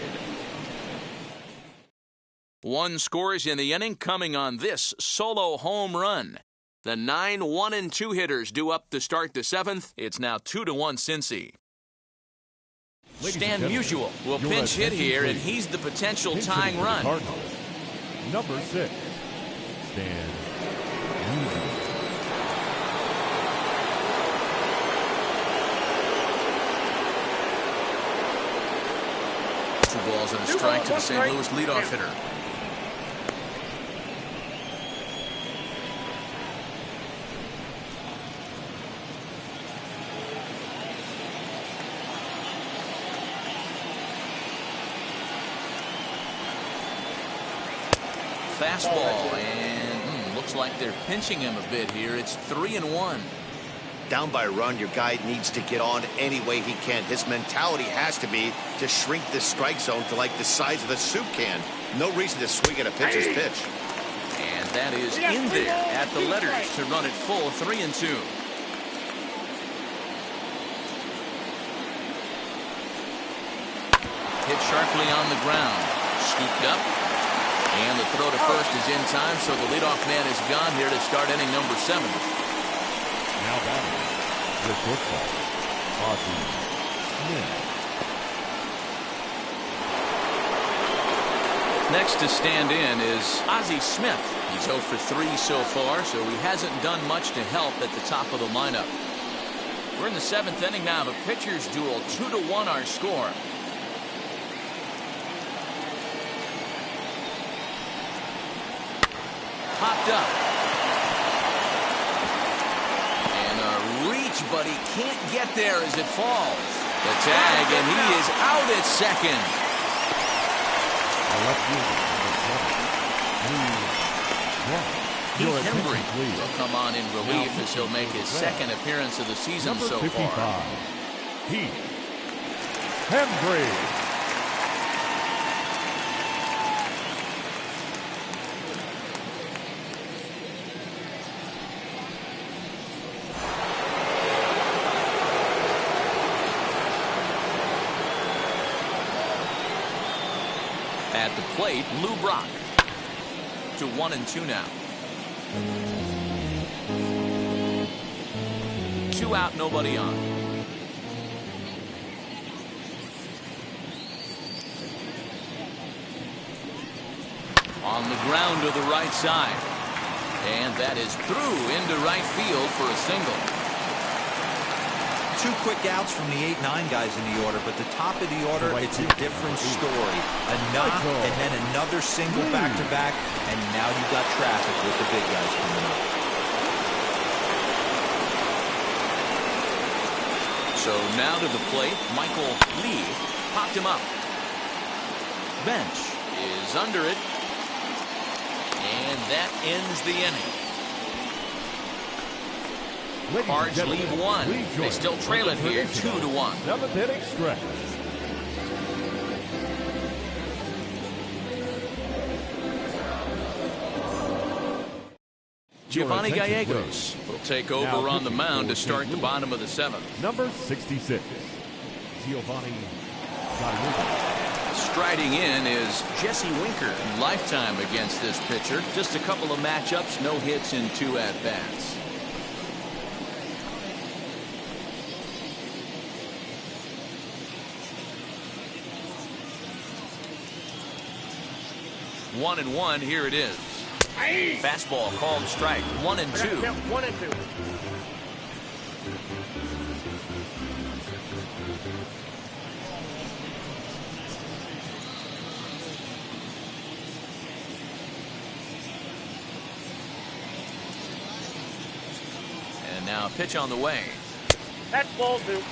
1 scores in the inning, coming on this solo home run. The 9 1-2 hitters due up to start the 7th. It's now 2-1 Cincy. Stan Musial will pinch hit here, and he's the potential tying run. Cardinals, number 6, Stan Musial. Two balls and a strike to the St. Louis leadoff hitter. Fastball, and looks like they're pinching him a bit here. It's 3-1. Down by a run, your guy needs to get on any way he can. His mentality has to be to shrink this strike zone to like the size of a soup can. No reason to swing at a pitcher's pitch. And that is in there at the letters to run it full, 3-2. Hit sharply on the ground. Scooped up. And the throw to first is in time, so the leadoff man is gone here to start inning number 7. Now batting, the shortstop, Ozzie Smith. Next to stand in is Ozzie Smith. He's 0 for 3 so far, so he hasn't done much to help at the top of the lineup. We're in the 7th inning now. The pitcher's duel, 2-1 our score. scooped up. And a reach, but he can't get there as it falls. The tag, and he is out at second. Heath Hembry will come on in relief as he'll make his second appearance of the season so far. Heath Hembry. At the plate, Lou Brock. To 1-2 now. 2 out, nobody on. On the ground to the right side. And that is through into right field for a single. 2 quick outs from the 8-9 guys in the order, but the top of the order, it's a different story. A knock and then another single back-to-back, and now you got traffic with the big guys coming up. So now to the plate, Michael Lee popped him up. Bench is under it, and that ends the inning. Cards leave 1. They still trail it here 2-1. 7th inning stretch. Giovanni Gallegos will take over on the mound to start the bottom of the 7th. Number 66, Giovanni Gallegos. Striding in is Jesse Winker. Lifetime against this pitcher. Just a couple of matchups, no hits in 2 at-bats. One and one, here it is. Fastball called strike. 1-2. 1-2. And now a pitch on the way. That's ball 2.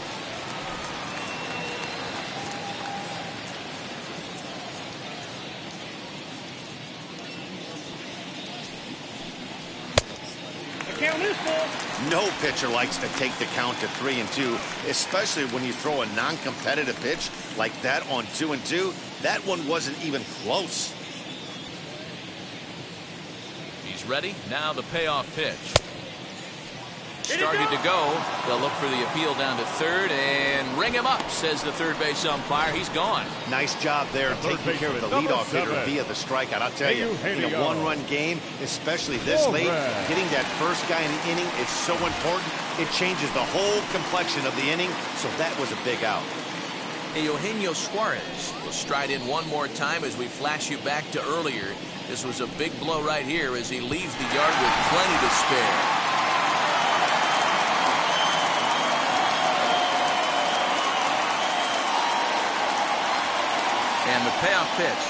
No pitcher likes to take the count to 3-2, especially when you throw a non-competitive pitch like that on 2-2. That one wasn't even close. He's ready. Now the payoff pitch. Started to go. They'll look for the appeal down to third and ring him up, says the third base umpire. He's gone. Nice job there taking care of the leadoff hitter via the strikeout. I'll tell you, in a one-run game, especially this late, getting that first guy in the inning is so important. It changes the whole complexion of the inning, so that was a big out. Eugenio Suarez will stride in one more time as we flash you back to earlier. This was a big blow right here as he leaves the yard with plenty to spare. And the payoff pitch.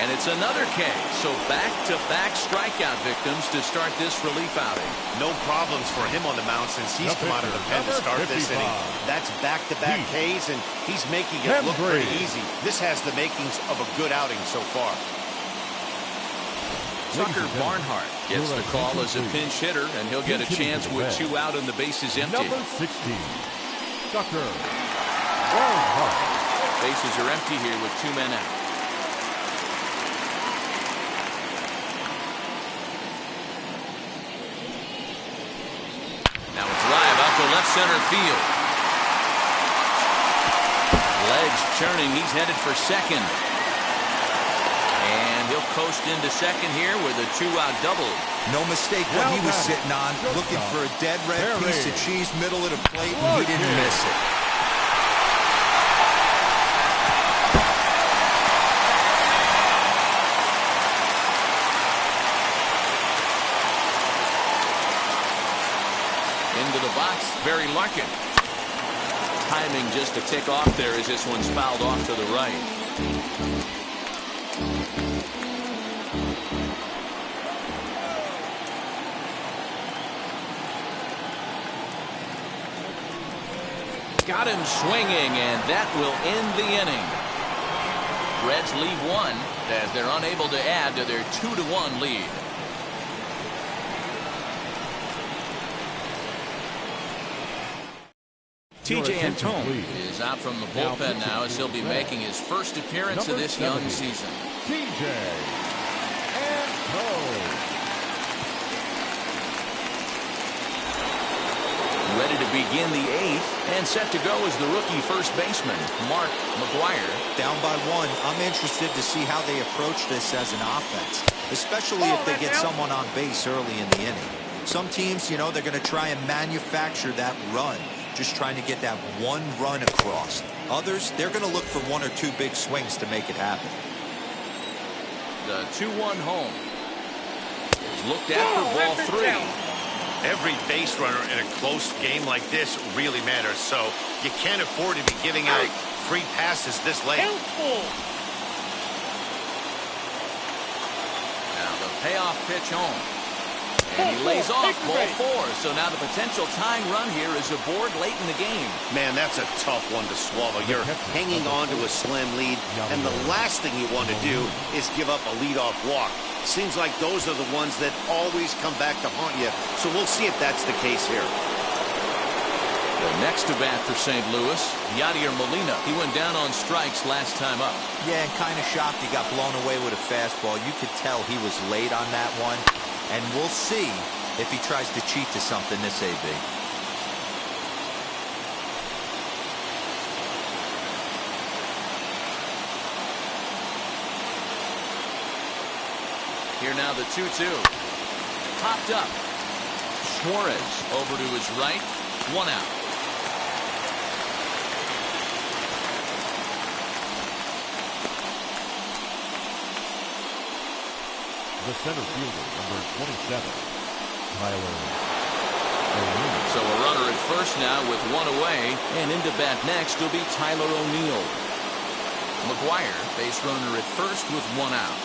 And it's another K. So back-to-back strikeout victims to start this relief outing. No problems for him on the mound since he's come out of the pen to start this inning. That's back-to-back Ks, and he's making it look pretty easy. This has the makings of a good outing so far. Tucker Barnhart gets the call as a pinch hitter, and he'll get a chance with 2 out and the bases empty. Number 16, Tucker Barnhart. Bases are empty here with 2 men out. Now a drive out to left center field. Legs churning. He's headed for second. And he'll coast into second here with a 2-out double. No mistake what he was sitting on, looking for a dead red piece of cheese middle of the plate, and he didn't miss it. Into the box, Barry Larkin. Timing just a tick off there as this one's fouled off to the right. Got him swinging, and that will end the inning. Reds leave one as they're unable to add to their 2-1 lead. TJ Antone is out from the bullpen now as he'll be making his first appearance of this young season. TJ Antone. Ready to begin the 8th, and set to go is the rookie first baseman, Mark McGuire. Down by 1, I'm interested to see how they approach this as an offense, especially if they get someone on base early in the inning. Some teams, you know, they're going to try and manufacture that run, just trying to get that one run across. Others, they're going to look for 1 or 2 big swings to make it happen. The 2-1 home is looked at for ball 3. Every base runner in a close game like this really matters, so you can't afford to be giving out free passes this late. Now the payoff pitch home. And he lays off ball 4. So now the potential tying run here is aboard late in the game. Man, that's a tough one to swallow. You're hanging on to a slim lead, and the last thing you want to do is give up a leadoff walk. Seems like those are the ones that always come back to haunt you. So we'll see if that's the case here. The next to bat for St. Louis, Yadier Molina. He went down on strikes last time up. Yeah, and kind of shocked he got blown away with a fastball. You could tell he was late on that one. And we'll see if he tries to cheat to something this AB. Here now the 2-2. Popped up. Suarez over to his right. 1 out. The center fielder, number 27, Tyler. So a runner at first now with 1 away, and into bat next will be Tyler O'Neill. McGuire, base runner at first with 1 out.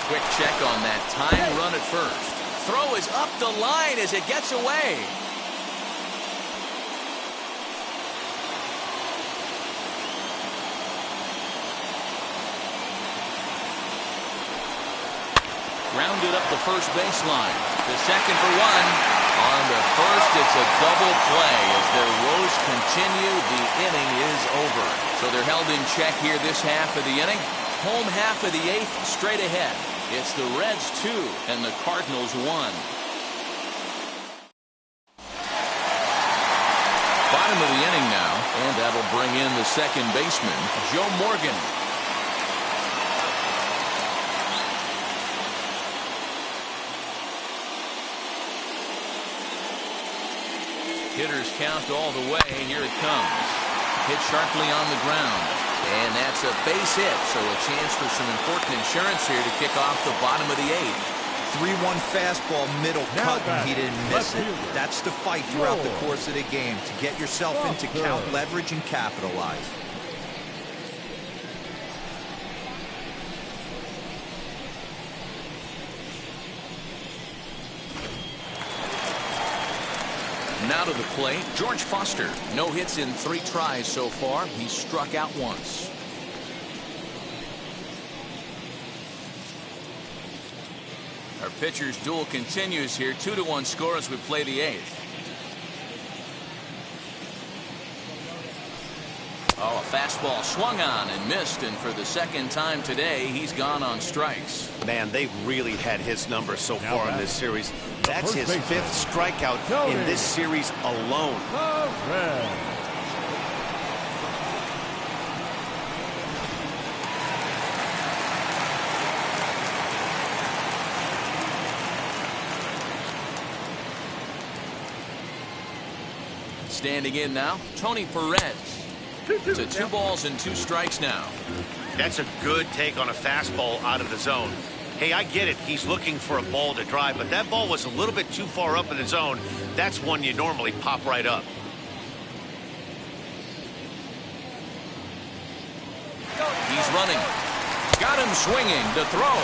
Quick check on that time run at first. Throw is up the line as it gets away. Rounded up the first baseline. The second for 1. On the first, it's a double play as their woes continue. The inning is over. So they're held in check here this half of the inning. Home half of the 8th straight ahead. It's the Reds 2 and the Cardinals 1. Bottom of the inning now, and that'll bring in the second baseman, Joe Morgan. Hitters count all the way. Here it comes. Hit sharply on the ground. And that's a base hit, so a chance for some important insurance here to kick off the bottom of the 8th. 3-1 fastball, middle cut, and he didn't miss it. That's the fight throughout the course of the game, to get yourself into count leverage and capitalize. Now to the plate, George Foster. No hits in 3 tries so far. He's struck out once. Our pitcher's duel continues here. 2-1 score as we play the 8th. Oh, a fastball swung on and missed, and for the second time today, he's gone on strikes. Man, they've really had his number so far in this series. That's his 5th strikeout in this series alone. Standing in now, Tony Perez. It's a 2 balls and 2 strikes now. That's a good take on a fastball out of the zone. Hey, I get it. He's looking for a ball to drive, but that ball was a little bit too far up in the zone. That's one you normally pop right up. He's running. Got him swinging to throw.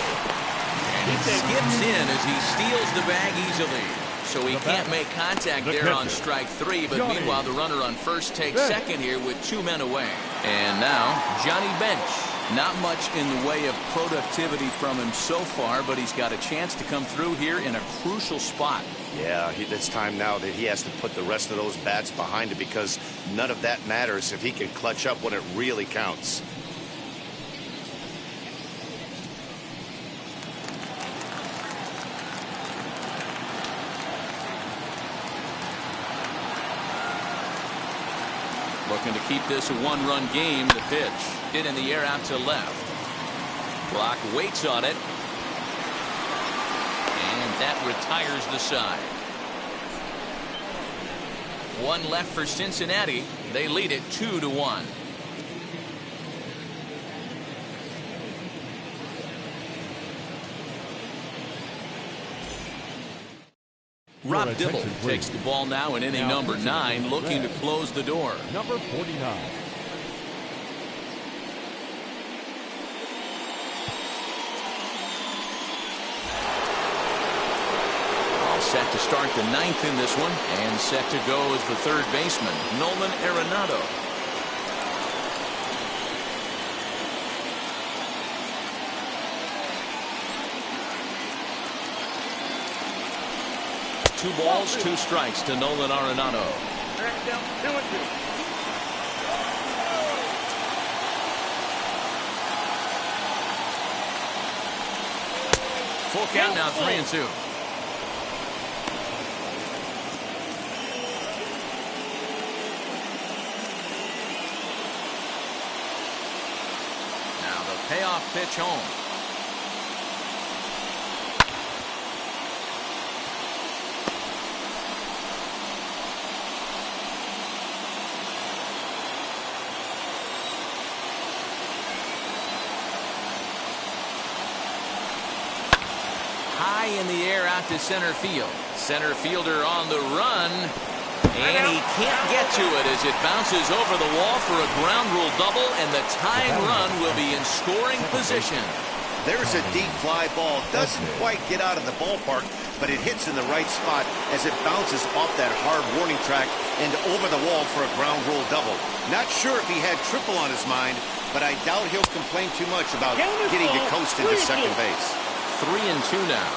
And he skips in as he steals the bag easily. so he can't make contact there on strike 3. But meanwhile, the runner on first takes second here with 2 men away. And now Johnny Bench. Not much in the way of productivity from him so far, but he's got a chance to come through here in a crucial spot. Yeah, it's time now that he has to put the rest of those bats behind it, because none of that matters if he can clutch up when it really counts. Looking to keep this a 1-run game. The pitch hit in the air out to left. Block waits on it. And that retires the side. 1 left for Cincinnati. They lead it 2-1. Rob Dibble takes the ball now in inning number 9, looking to close the door. Number 49. All set to start the 9th in this one, and set to go is the third baseman, Nolan Arenado. Two balls, 2 strikes to Nolan Arenado. Full count now, 3-2. Now the payoff pitch home. High in the air out to center field. Center fielder on the run. And he can't get to it as it bounces over the wall for a ground rule double, and the tying run will be in scoring position. There's a deep fly ball. Doesn't quite get out of the ballpark, but it hits in the right spot as it bounces off that hard warning track and over the wall for a ground rule double. Not sure if he had triple on his mind, but I doubt he'll complain too much about getting to coast into second base. 3-2 now.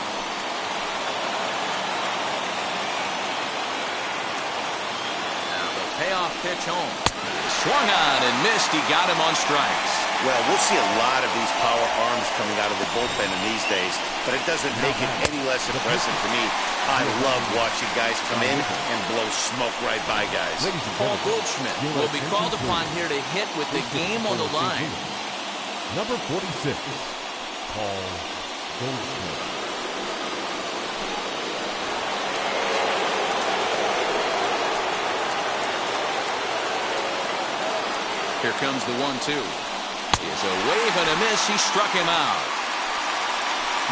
Now the payoff pitch home. Swung on and missed. He got him on strikes. Well, we'll see a lot of these power arms coming out of the bullpen in these days, but it doesn't make it any less impressive to me. I love watching guys come in and blow smoke right by guys. Paul Goldschmidt will be called upon here to hit with the game on the line. Number 46, Paul Goldschmidt. Here comes the 1-2. Is a wave and a miss. He struck him out.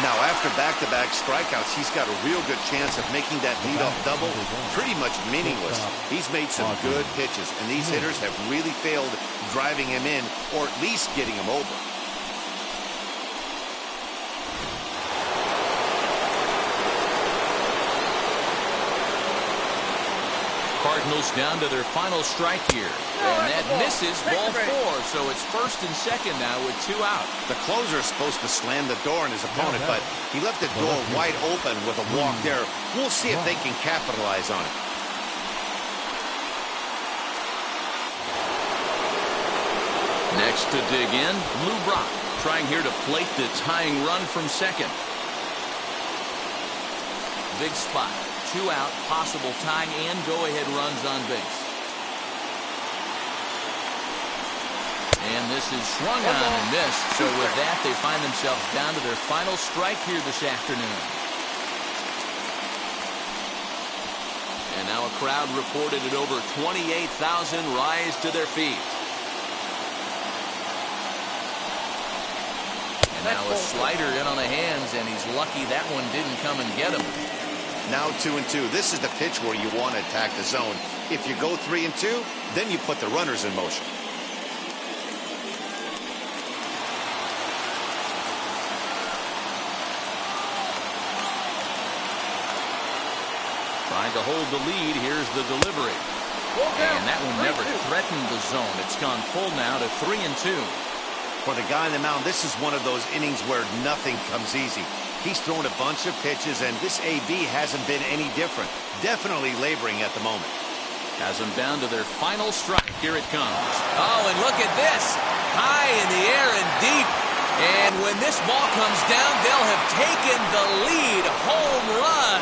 Now, after back-to-back strikeouts, he's got a real good chance of making that leadoff double pretty much meaningless. He's made some good pitches, and these hitters have really failed driving him in or at least getting him over. Cardinals down to their final strike here. And that misses ball 4. So it's first and second now with 2 out. The closer is supposed to slam the door on his opponent, but he left the door wide open with a walk there. We'll see if they can capitalize on it. Next to dig in, Lou Brock trying here to plate the tying run from second. Big spot. 2 out, possible tying and go-ahead runs on base. And this is swung on and missed. So with that, they find themselves down to their final strike here this afternoon. And now a crowd reported at over 28,000 rise to their feet. And now a slider in on the hands, and he's lucky that one didn't come and get him. Now 2-2. This is the pitch where you want to attack the zone. If you go 3-2, then you put the runners in motion. Trying to hold the lead. Here's the delivery. And that one never threatened the zone. It's gone full now to 3-2. For the guy on the mound, this is one of those innings where nothing comes easy. He's thrown a bunch of pitches, and this AB hasn't been any different. Definitely laboring at the moment. Has them down to their final strike. Here it comes. Oh, and look at this. High in the air and deep. And when this ball comes down, they'll have taken the lead. Home run.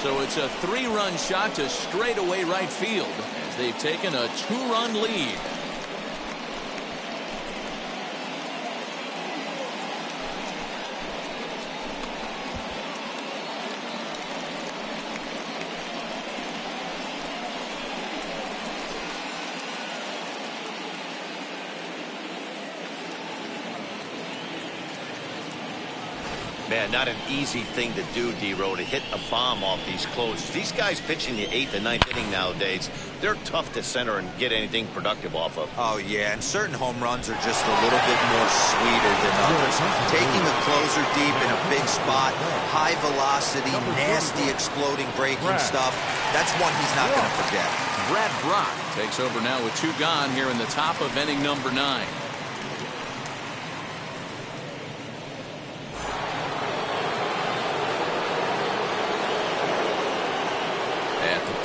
So it's a 3-run shot to straightaway right field as they've taken a 2-run lead. Man, not an easy thing to do, D-Row, to hit a bomb off these closes. These guys pitching the 8th and 9th inning nowadays, they're tough to center and get anything productive off of. Oh, yeah, and certain home runs are just a little bit more sweeter than others. Taking a closer deep in a big spot, high velocity, nasty exploding breaking stuff, that's one he's not going to forget. Brad Brock takes over now with 2 gone here in the top of inning number 9.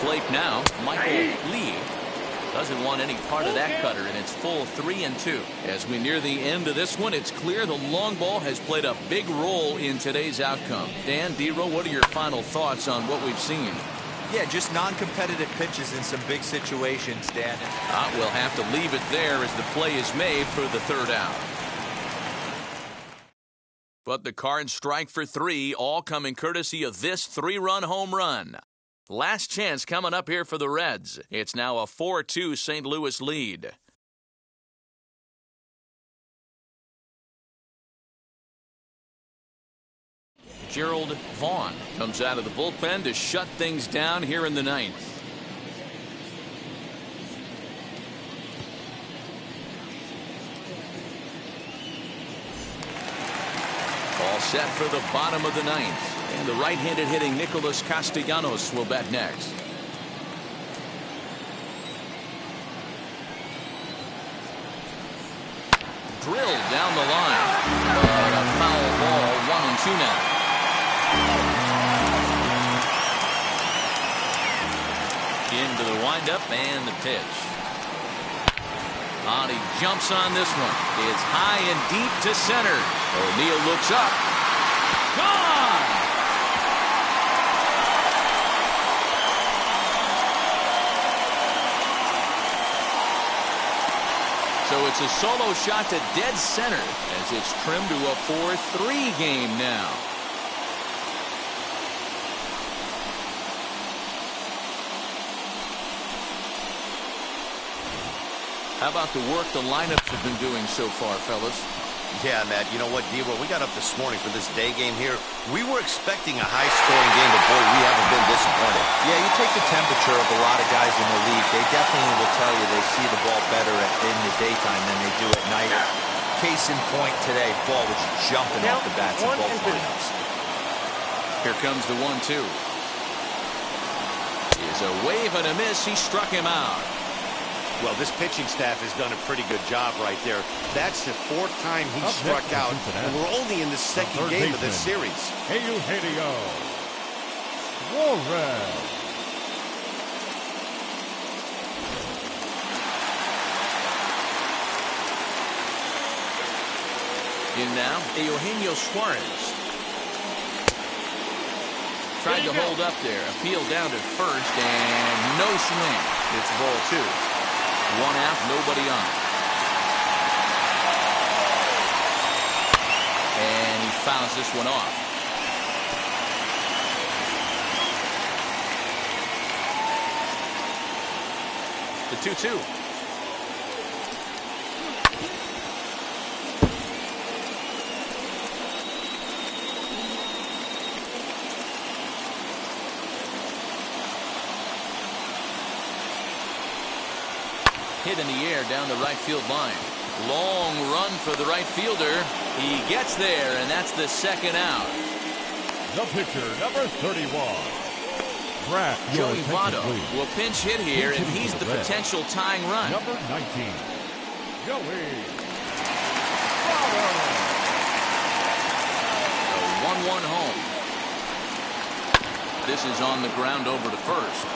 Plate now, Michael Lee doesn't want any part of that cutter, and it's full 3-2. As we near the end of this one, it's clear the long ball has played a big role in today's outcome. Dan, D-Row, what are your final thoughts on what we've seen? Yeah, just non-competitive pitches in some big situations, Dan. We'll have to leave it there as the play is made for the 3rd out. But the Cards strike for 3, all coming courtesy of this 3-run home run. Last chance coming up here for the Reds. It's now a 4-2 St. Louis lead. Gerald Vaughn comes out of the bullpen to shut things down here in the 9th. All set for the bottom of the 9th. And the right-handed hitting Nicholas Castellanos will bat next. Drilled down the line. But a foul ball, 1-2 now. Into the windup and the pitch. He jumps on this one. It's high and deep to center. O'Neill looks up. Gone! So it's a solo shot to dead center as it's trimmed to a 4-3 game now. How about the work the lineups have been doing so far, fellas? Yeah, Matt, you know what, D-Row, we got up this morning for this day game here. We were expecting a high-scoring game, but boy, we haven't been disappointed. Yeah, you take the temperature of a lot of guys in the league. They definitely will tell you they see the ball better in the daytime than they do at night. Case in point today, ball was jumping off the bats in both lineups. Here comes the 1-2. Is a wave and a miss. He struck him out. Well, this pitching staff has done a pretty good job right there. That's the 4th time he struck out, and we're only in the 2nd game of this series. Eugenio Suarez. In now, Eugenio Suarez. Tried to hold up there. Appeal down to first, and no swing. It's ball 2. 1 out, nobody on. And he fouls this one off. The 2-2. Hit in the air down the right field line. Long run for the right fielder. He gets there, and that's the second out. The pitcher, number 31. Brad, Joey Votto will pinch hit here, and he's the potential tying run. Number 19, Joey Votto. A 1-1 home. This is on the ground over to first.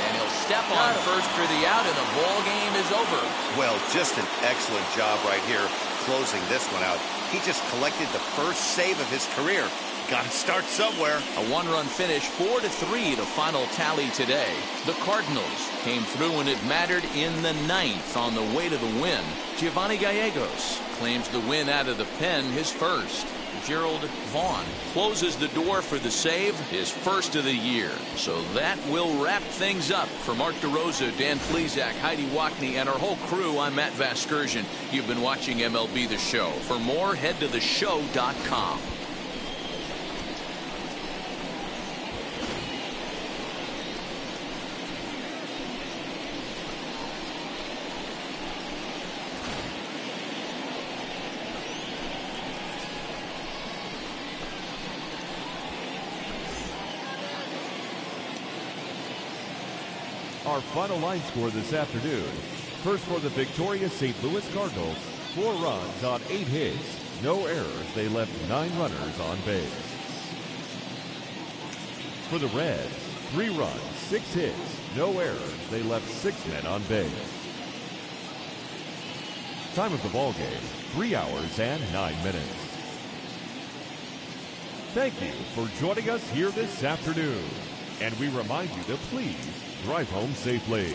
And he'll step on first for the out, and the ball game is over. Well, just an excellent job right here closing this one out. He just collected the first save of his career. Got to start somewhere. A 1-run finish, 4-3, the final tally today. The Cardinals came through when it mattered in the 9th on the way to the win. Giovanni Gallegos claims the win out of the pen, his first. Gerald Vaughn closes the door for the save, his first of the year. So that will wrap things up. For Mark DeRosa, Dan Plesac, Heidi Wackney, and our whole crew, I'm Matt Vasgersian. You've been watching MLB The Show. For more, head to theshow.com. Our final line score this afternoon. First for the victorious St. Louis Cardinals, 4 runs on 8 hits. No errors. They left 9 runners on base. For the Reds, 3 runs, 6 hits. No errors. They left 6 men on base. Time of the ball game, 3 hours and 9 minutes. Thank you for joining us here this afternoon. And we remind you to please drive home safely.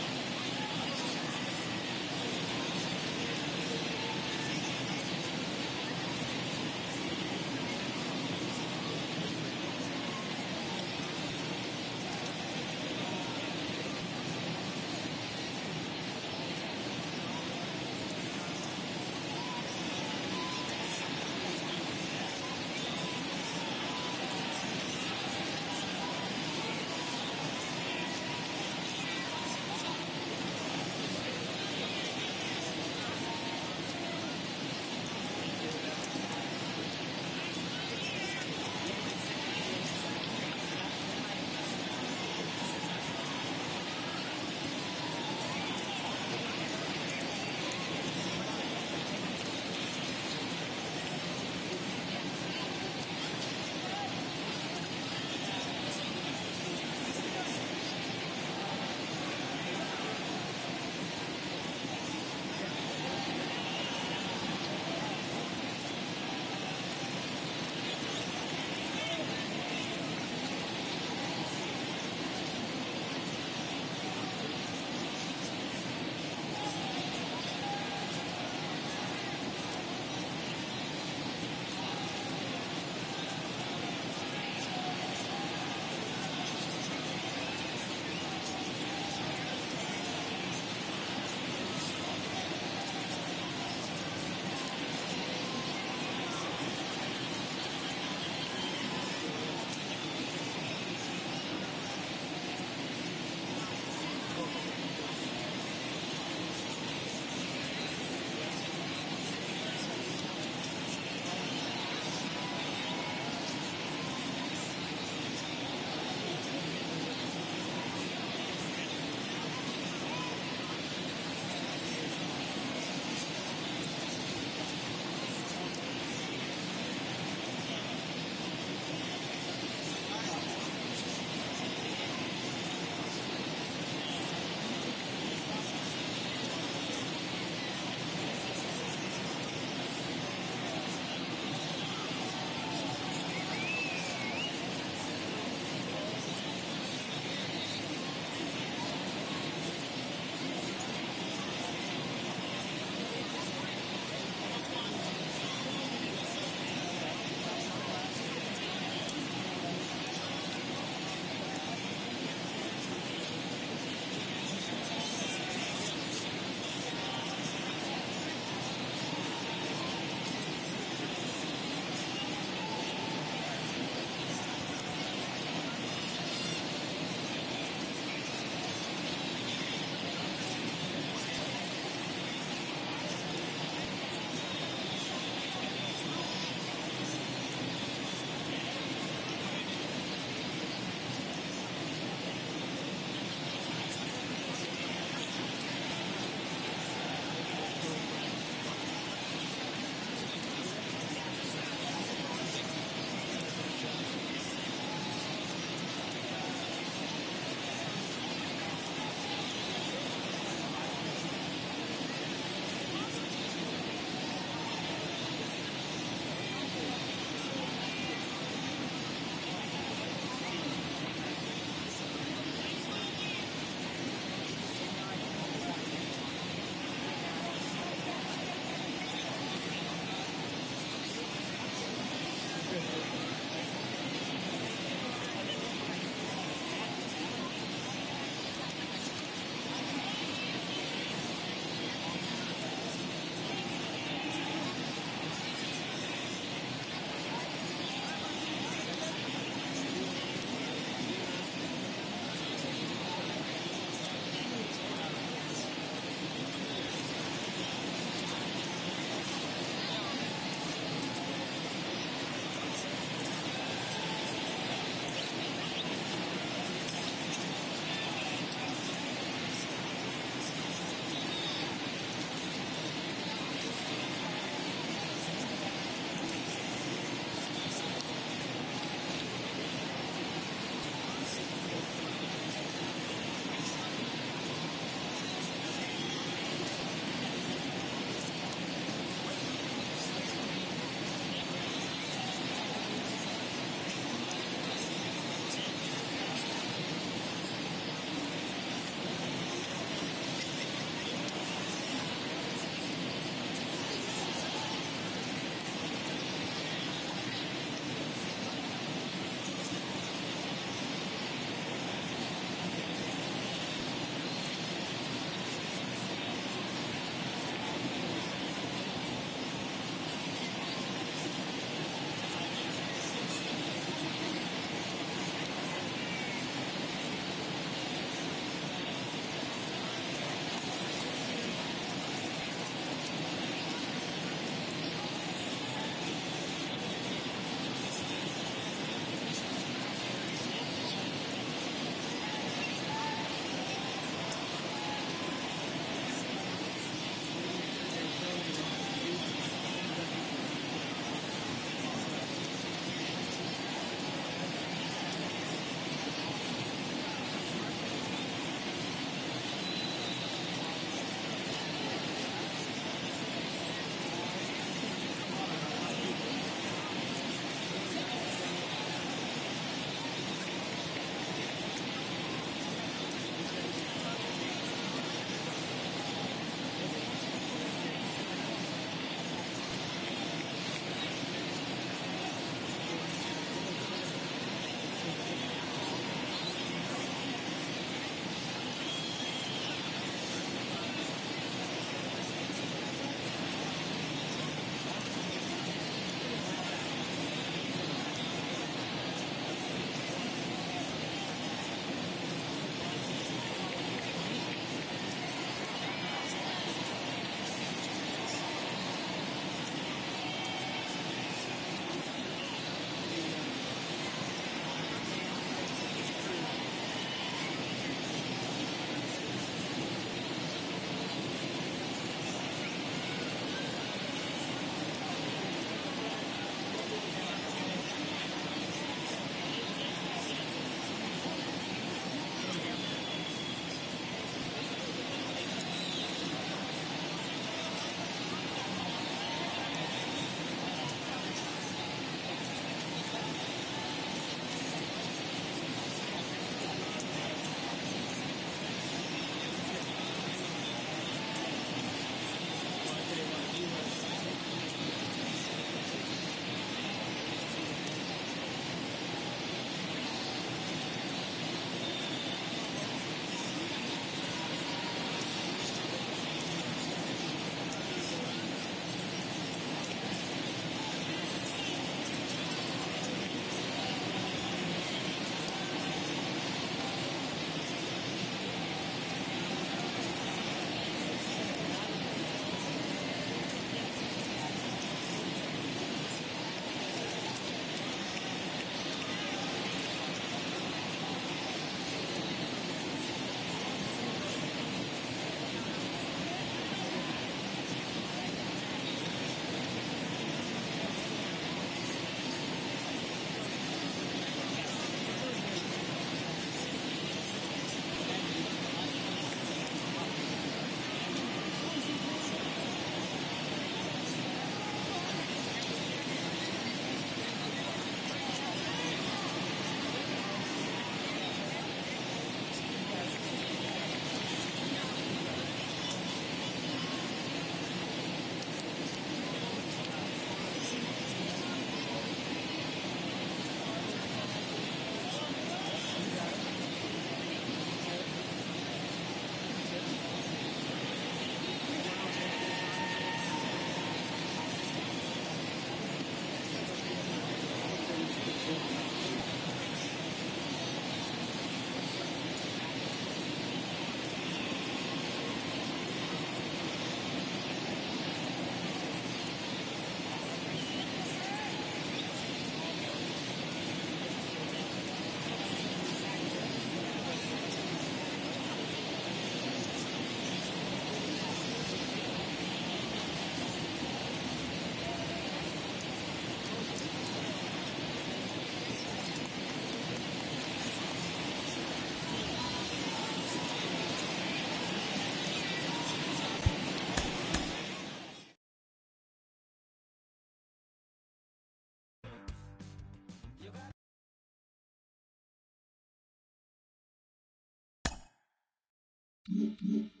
you.